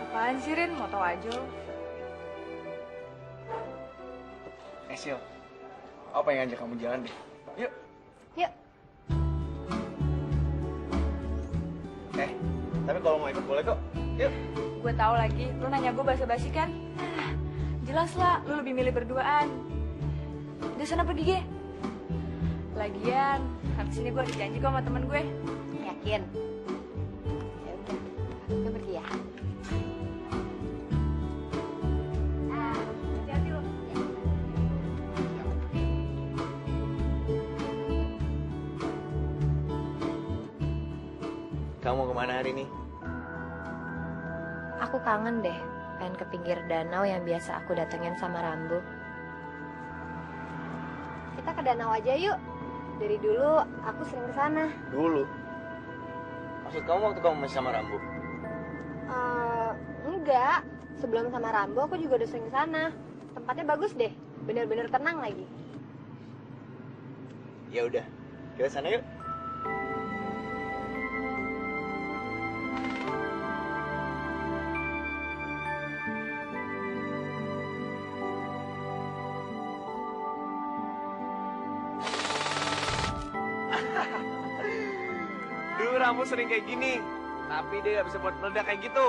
Apaan sih Rin? Mau tau aja lo. Sil, aku pengen ngajak kamu jalan deh. Yuk. Yuk. Tapi kalau mau ikut boleh kok. Yuk. Gue tahu lagi, lo nanya gue basa-basi kan? Jelas lah, lo lebih milih berduaan. Udah sana pergi, Ge. Lagian, habis ini gue ada janji kok sama temen gue. Yakin? Ya udah, kita pergi ya. Hati-hati lo. Kamu mau kemana hari ini? Aku kangen deh, pengen ke pinggir danau yang biasa aku datengin sama Rambo. Kita ke danau aja yuk. Dari dulu aku sering ke sana. Dulu. Maksud kamu waktu kamu masih sama Rambo? Enggak. Sebelum sama Rambo aku juga udah sering ke sana. Tempatnya bagus deh, bener-bener tenang lagi. Ya udah, kita sana yuk. Dulu Rambo sering kayak gini, tapi dia gak bisa buat meledak kayak gitu.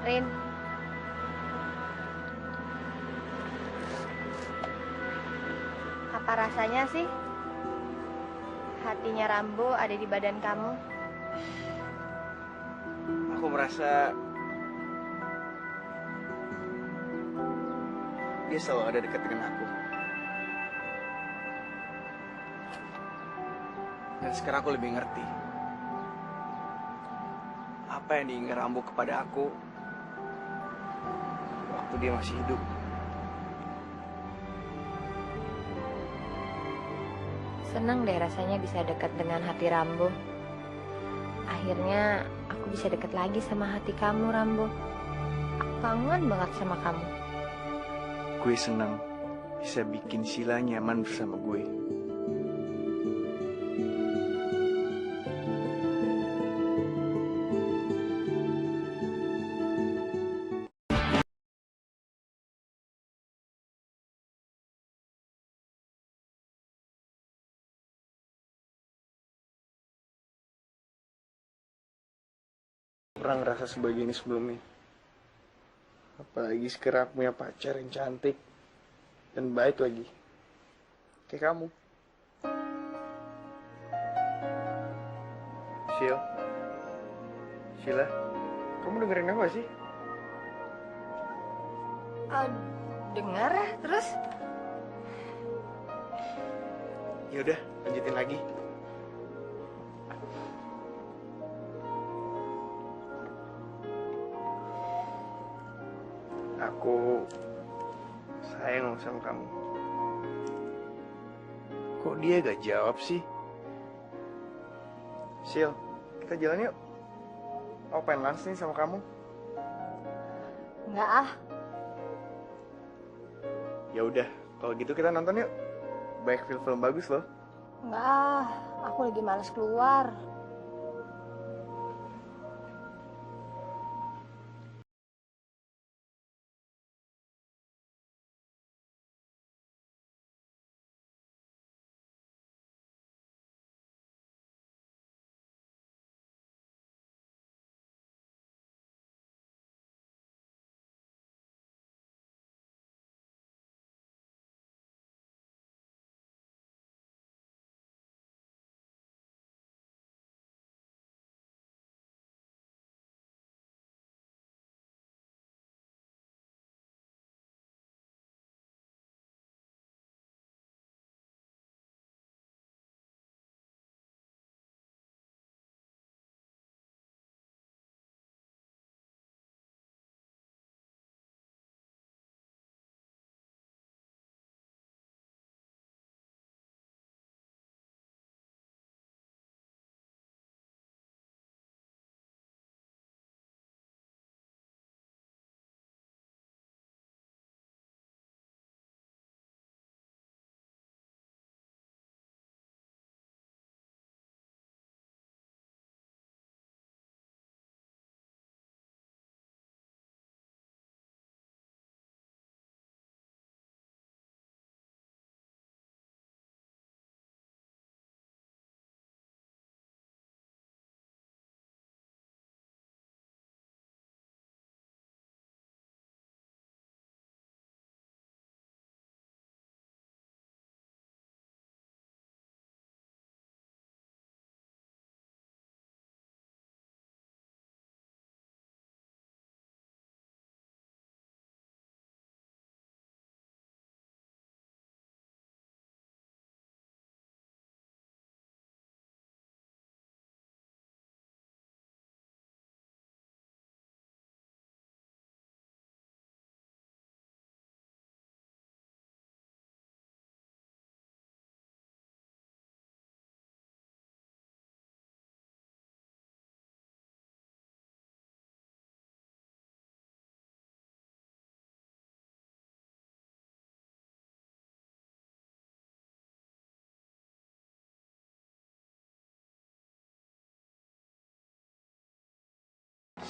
Rin. Apa rasanya sih? Hatinya Rambo ada di badan kamu. Aku merasa dia selalu ada dekat dengan aku. Dan sekarang aku lebih ngerti apa yang diingat Rambo kepada aku waktu dia masih hidup. Senang deh rasanya bisa dekat dengan hati Rambo. Akhirnya aku bisa dekat lagi sama hati kamu, Rambo. Aku kangen banget sama kamu. Gue senang bisa bikin Sila nyaman bersama gue. Pernah ngerasa sebegini sebelumnya. Apalagi sekarang aku punya pacar yang cantik dan baik lagi. Kayak kamu. Sil. Sila, kamu dengerin aku gak sih? Dengar ya, terus? Yaudah, lanjutin lagi. Aku sayang sama kamu. Kok dia gak jawab sih? Sil, kita jalan yuk. Aku pengen lunch nih sama kamu. Enggak ah. Ya udah, kalau gitu kita nonton yuk. Banyak film-film bagus loh. Enggak ah, aku lagi males keluar.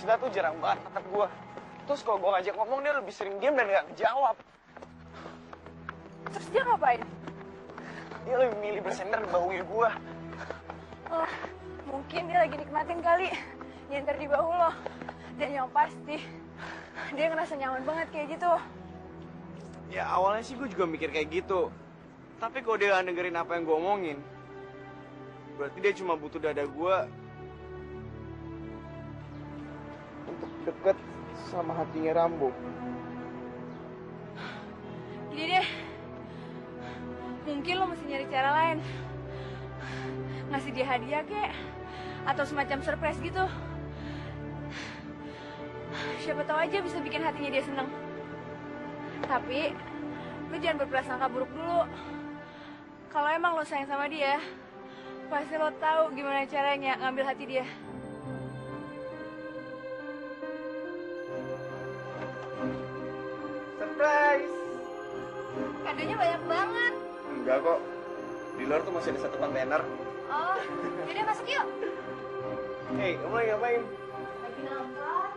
Sila tuh jarang banget angkat gue. Terus kalau gue ngajak ngomong, dia lebih sering diam dan gak ngejawab. Terus dia ngapain? Dia lebih milih bersender di bahu gue. Oh, mungkin dia lagi nikmatin kali nyenter di bahu lo. Dan yang pasti, dia ngerasa nyaman banget kayak gitu. Ya awalnya sih gue juga mikir kayak gitu. Tapi kalau dia gak dengerin apa yang gue omongin, berarti dia cuma butuh dada gue untuk deket sama hatinya Rambo. Gini deh, mungkin lo mesti nyari cara lain. Ngasih dia hadiah kek, atau semacam surprise gitu. Siapa tahu aja bisa bikin hatinya dia seneng. Tapi, lo jangan berprasangka buruk dulu. Kalau emang lo sayang sama dia, pasti lo tahu gimana caranya ngambil hati dia. Surprise! Kadonya banyak banget. Enggak kok. Di luar tuh masih ada satu kontainer. Oh, yaudah masuk yuk. Hei, kamu lagi ngapain? Lagi nonton.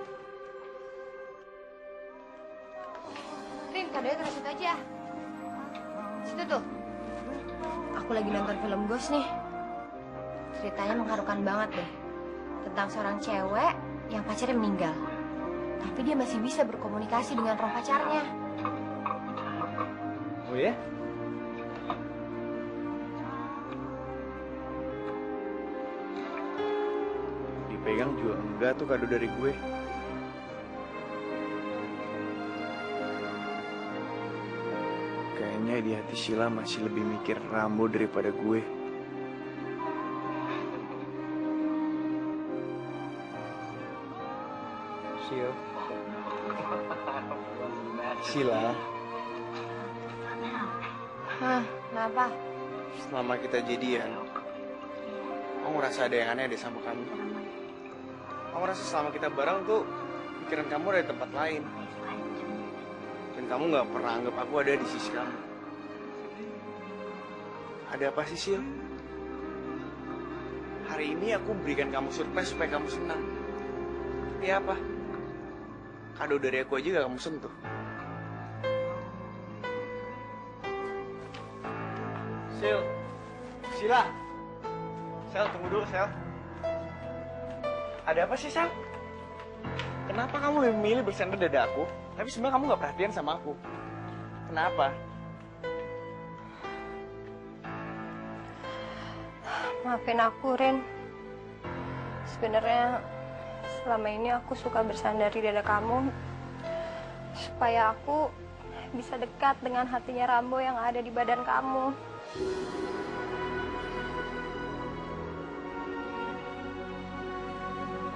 Rin, kadonya terus situ aja. Situ tuh. Aku lagi nonton film Ghost nih. Ceritanya mengharukan banget deh. Tentang seorang cewek yang pacarnya meninggal. Tapi dia masih bisa berkomunikasi dengan roh pacarnya. Oh ya? Dipegang juga enggak tuh kado dari gue. Kayaknya di hati Sheila masih lebih mikir Rambo daripada gue. Sheila, Hah, kenapa? selama kita jadian, aku ngerasa ada yang aneh deh sama kamu. Aku ngerasa selama kita bareng tuh, pikiran kamu ada di tempat lain. Dan kamu gak pernah anggap aku ada di sisi kamu. Ada apa sih, Sil? Hari ini aku berikan kamu surprise supaya kamu senang. Tapi apa? Kado dari aku aja gak kamu sentuh. Sil, Sila. Sel, tunggu dulu, Sel. Ada apa sih, Sel? Kenapa kamu lebih memilih bersandar dada aku, tapi sebenarnya kamu gak perhatian sama aku? Kenapa? Maafin aku, Ren. Sebenarnya selama ini aku suka bersandar di dada kamu supaya aku bisa dekat dengan hatinya Rambo yang ada di badan kamu.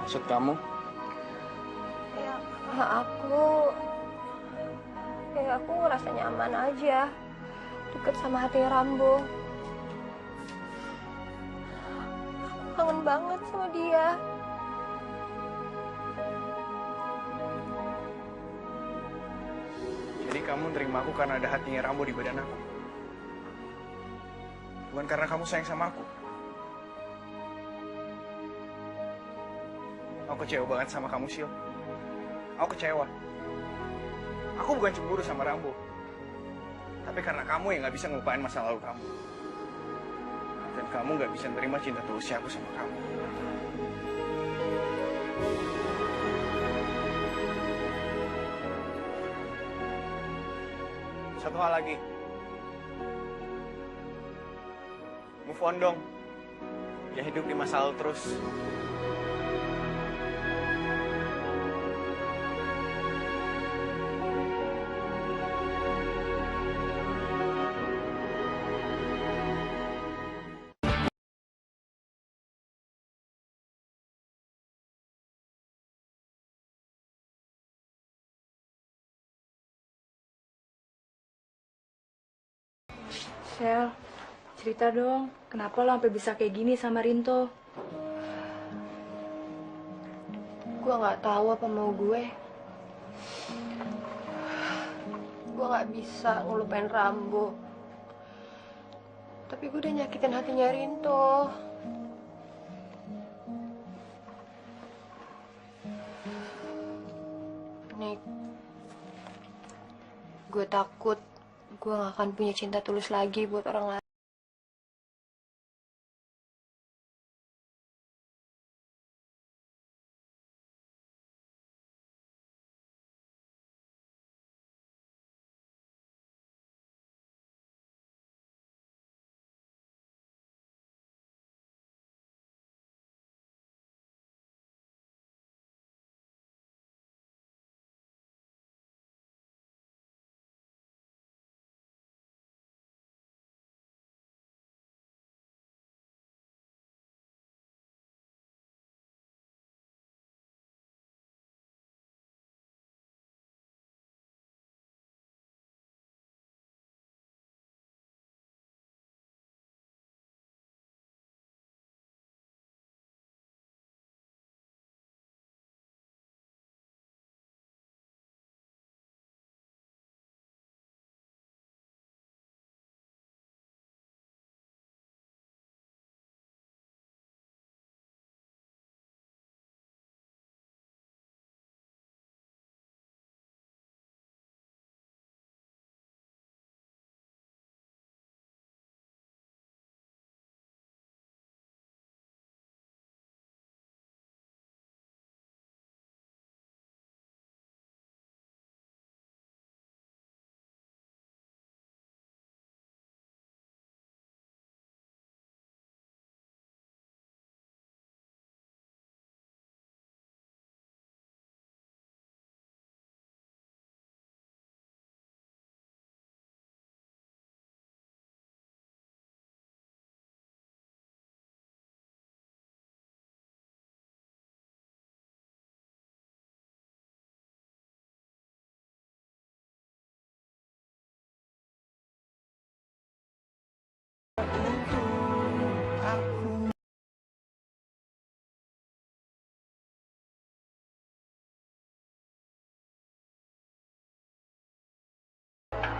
Maksud kamu? Ya, aku ngerasa nyaman aja deket sama hatinya Rambo. Aku kangen banget sama dia. Jadi kamu nerima aku karena ada hatinya Rambo di badan aku? Bukan karena kamu sayang sama aku? Aku kecewa banget sama kamu, Sil. Aku kecewa. Aku bukan cemburu sama Rambo. Tapi karena kamu yang gak bisa ngelupain masa lalu kamu. Dan kamu gak bisa nerima cinta tulusnya aku sama kamu. Satu hal lagi. Move on dong. Ya hidup di masa lalu terus. Sel, cerita dong, kenapa lo sampai bisa kayak gini sama Rinto? Gue nggak tahu apa mau gue. Gue nggak bisa ngelupain Rambo. Tapi gue udah nyakitin hatinya Rinto. Gue takut gue gak akan punya cinta tulus lagi buat orang lain.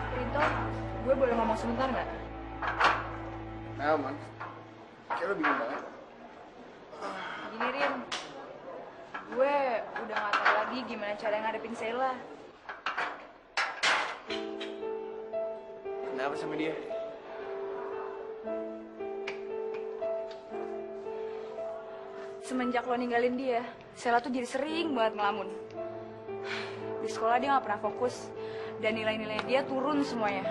Rinto, gue boleh ngomong sebentar nggak? Nah, man. Kayak lo bingung banget. Gini Rin, gue udah gak tahu lagi gimana cara ngadepin Sheila. Kenapa sama dia? Semenjak lo ninggalin dia, Sheila tuh jadi sering banget ngelamun. Di sekolah dia gak pernah fokus, dan nilai-nilai dia turun semuanya.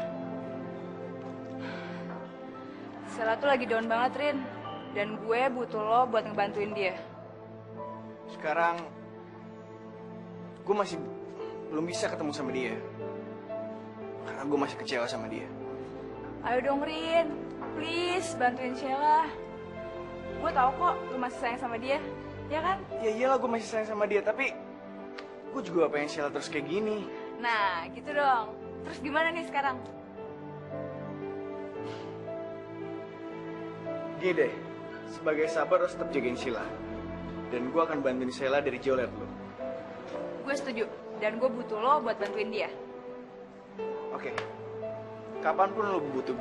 Sheila tuh lagi down banget, Rin. Dan gue butuh lo buat ngebantuin dia. Sekarang gue masih belum bisa ketemu sama dia. Karena gue masih kecewa sama dia. Ayo dong, Rin. Please, bantuin Sheila. Gue tahu kok lo masih sayang sama dia, ya kan? Ya iyalah gue masih sayang sama dia, tapi gue juga gak pengen Sheila terus kayak gini. Nah, gitu dong. Terus gimana nih sekarang? Gini deh, sebagai sahabat harus tetap jagain Sheila. Dan gue akan bantuin Sheila dari jauh liat lo. Gue setuju. Dan gue butuh lo buat bantuin dia. Oke, kapanpun lo butuh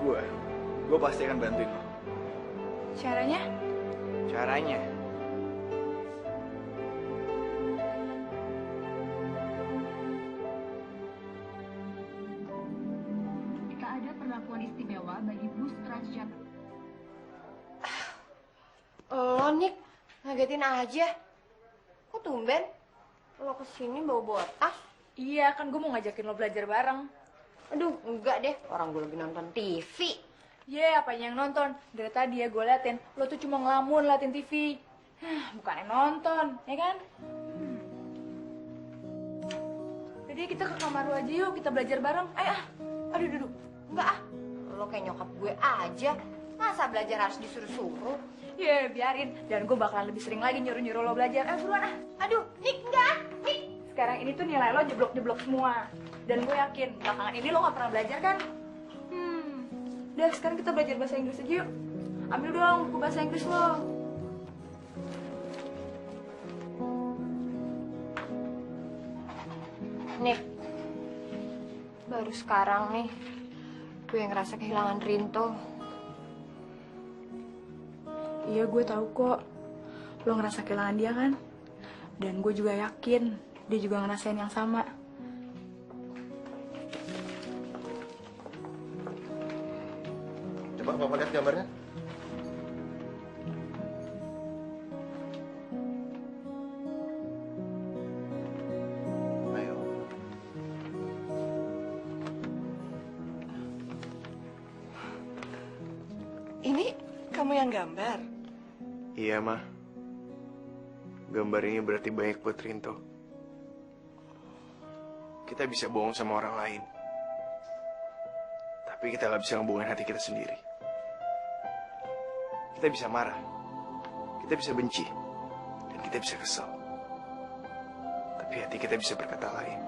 gue pasti akan bantuin lo. Caranya? Caranya? Tak ada perlakuan istimewa bagi bus Transjakarta. Lo, Nik, ngagetin aja. Kok tumben? Lo kesini bawa tas? Iya, kan gue mau ngajakin lo belajar bareng. Aduh, enggak deh. Orang gue lagi nonton TV. Apanya yang nonton? Dari tadi ya gue liatin, lo tuh cuma ngelamun liatin TV. Bukannya nonton, ya kan? Jadi kita ke kamar lo aja yuk, kita belajar bareng. Ayo ah, aduh duduk. Enggak ah, lo kayak nyokap gue aja. Masa belajar harus disuruh-suruh? Biarin. Dan gue bakalan lebih sering lagi nyuruh-nyuruh lo belajar. Buruan ah. Aduh, Nik, enggak. Nik. Sekarang ini tuh nilai lo jeblok-jeblok semua. Dan gue yakin, belakangan ini lo gak pernah belajar kan? Udah, sekarang kita belajar bahasa Inggris aja yuk. Ambil dong buku bahasa Inggris lo. Nik, baru sekarang nih, gue ngerasa kehilangan Rinto. Iya, gue tahu kok. Lo ngerasa kehilangan dia kan? Dan gue juga yakin dia juga ngerasain yang sama. Coba Bapak lihat gambarnya. Ayo. Ini kamu yang gambar? Iya, Ma. Gambar ini berarti banyak buat Rinto. Kita bisa bohong sama orang lain. Tapi kita nggak bisa ngebohongin hati kita sendiri. Kita bisa marah. Kita bisa benci. Dan kita bisa kesal. Tapi hati kita bisa berkata lain.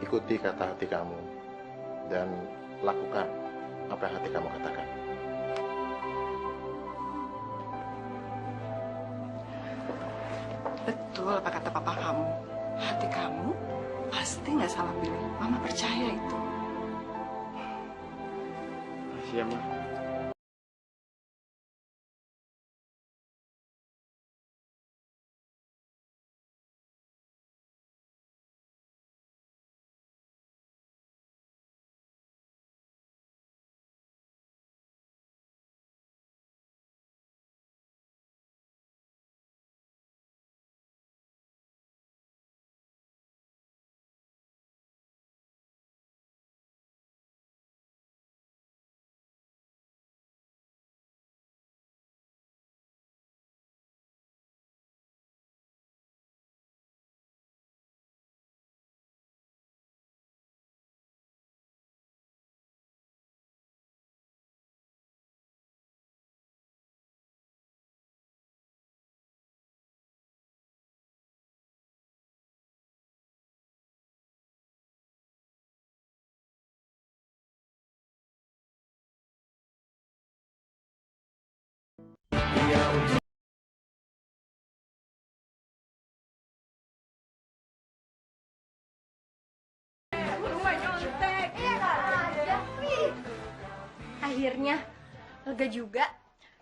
Ikuti kata hati kamu. Dan lakukan apa yang hati kamu katakan. Betul apa kata papa kamu. Hati kamu pasti nggak salah pilih. Mama percaya itu. Makasih ya, Ma. Akhirnya lega juga.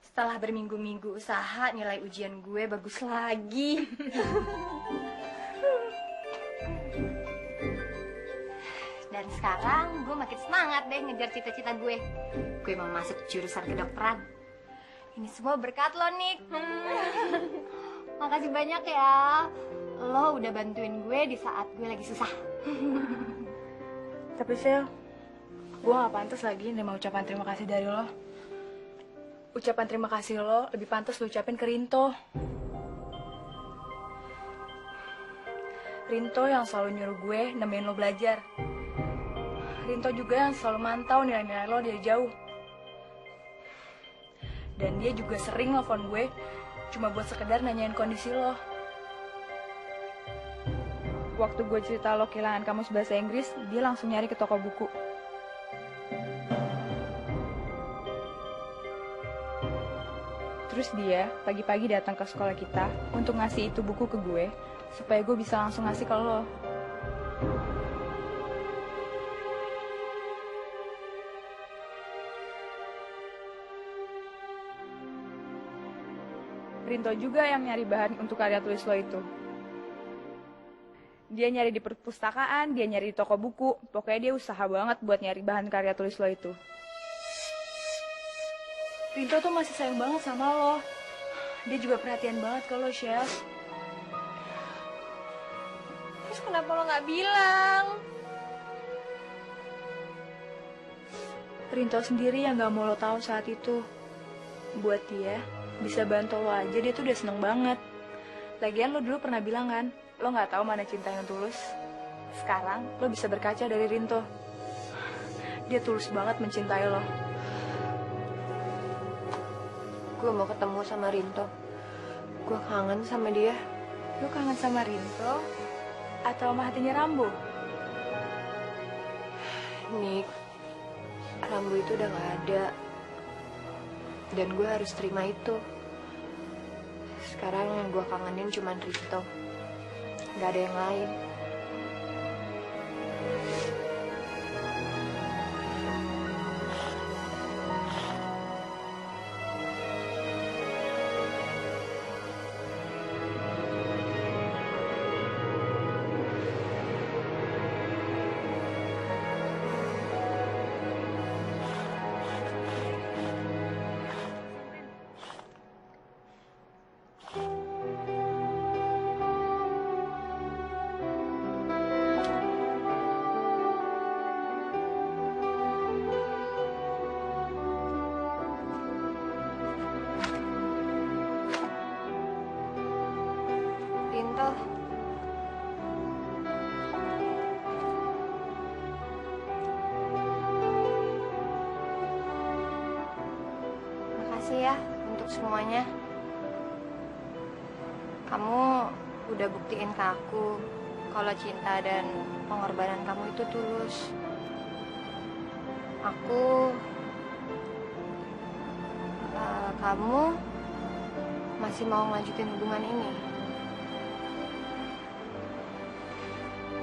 Setelah berminggu-minggu usaha, nilai ujian gue bagus lagi. Dan sekarang gue makin semangat deh ngejar cita-cita gue. Gue mau masuk jurusan kedokteran. Ini semua berkat lo, Nick. Makasih banyak ya. Lo udah bantuin gue di saat gue lagi susah. Tapi Sel, gue gak pantas lagi nerima ucapan terima kasih dari lo. Ucapan terima kasih lo lebih pantas lo ucapin ke Rinto. Rinto yang selalu nyuruh gue nemenin lo belajar. Rinto juga yang selalu mantau nilai-nilai lo dari jauh. Dan dia juga sering nelfon gue cuma buat sekedar nanyain kondisi lo. Waktu gue cerita lo kehilangan kamus bahasa Inggris, dia langsung nyari ke toko buku. Terus dia pagi-pagi datang ke sekolah kita untuk ngasih itu buku ke gue, supaya gue bisa langsung ngasih ke lo. Rinto juga yang nyari bahan untuk karya tulis lo itu. Dia nyari di perpustakaan, dia nyari di toko buku. Pokoknya dia usaha banget buat nyari bahan karya tulis lo itu. Rinto tuh masih sayang banget sama lo. Dia juga perhatian banget ke lo, Shell. Terus kenapa lo gak bilang? Rinto sendiri yang gak mau lo tahu saat itu. Buat dia, bisa bantu lo aja dia tuh udah seneng banget. Lagian lo dulu pernah bilang kan, lo gak tahu mana cinta yang tulus. Sekarang lo bisa berkaca dari Rinto. Dia tulus banget mencintai lo. Gue mau ketemu sama Rinto. Gue kangen sama dia. Lo kangen sama Rinto? Atau sama hatinya Rambo? Nick, Rambo itu udah gak ada. Dan gue harus terima itu. Sekarang yang gue kangenin cuma Rinto. Gak ada yang lain. kasih ya untuk semuanya. Kamu udah buktiin ke aku kalau cinta dan pengorbanan kamu itu tulus. Kamu masih mau ngelanjutin hubungan ini?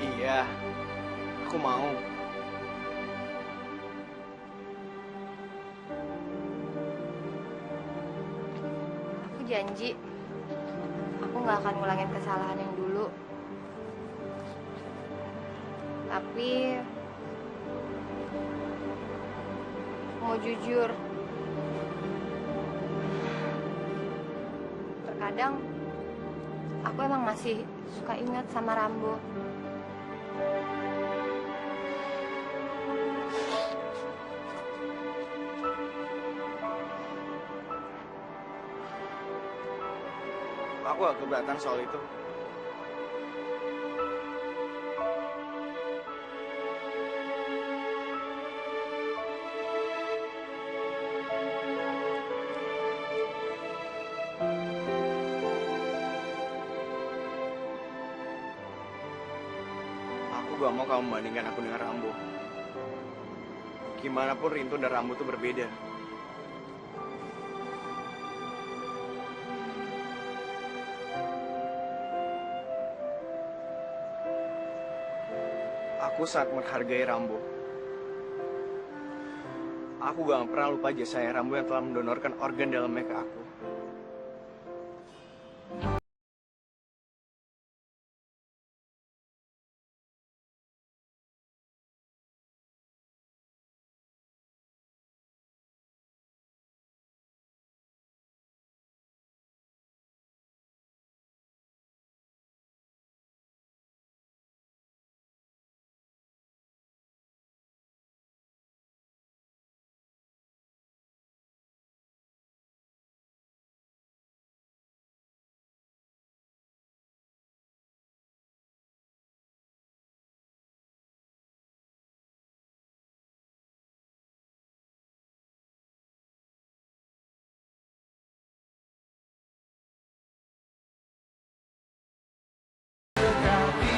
Iya, aku mau. Aku janji, aku nggak akan ngulangin kesalahan yang dulu. Tapi, mau jujur, terkadang aku emang masih suka ingat sama Rambo. Aku gak keberatan soal itu. Aku gak mau kamu membandingkan aku dengan Rambo. Gimana pun Rinto dan Rambo itu berbeda. Aku sangat menghargai Rambo. Aku gak pernah lupa jasa Rambo yang telah mendonorkan organ dalamnya ke aku.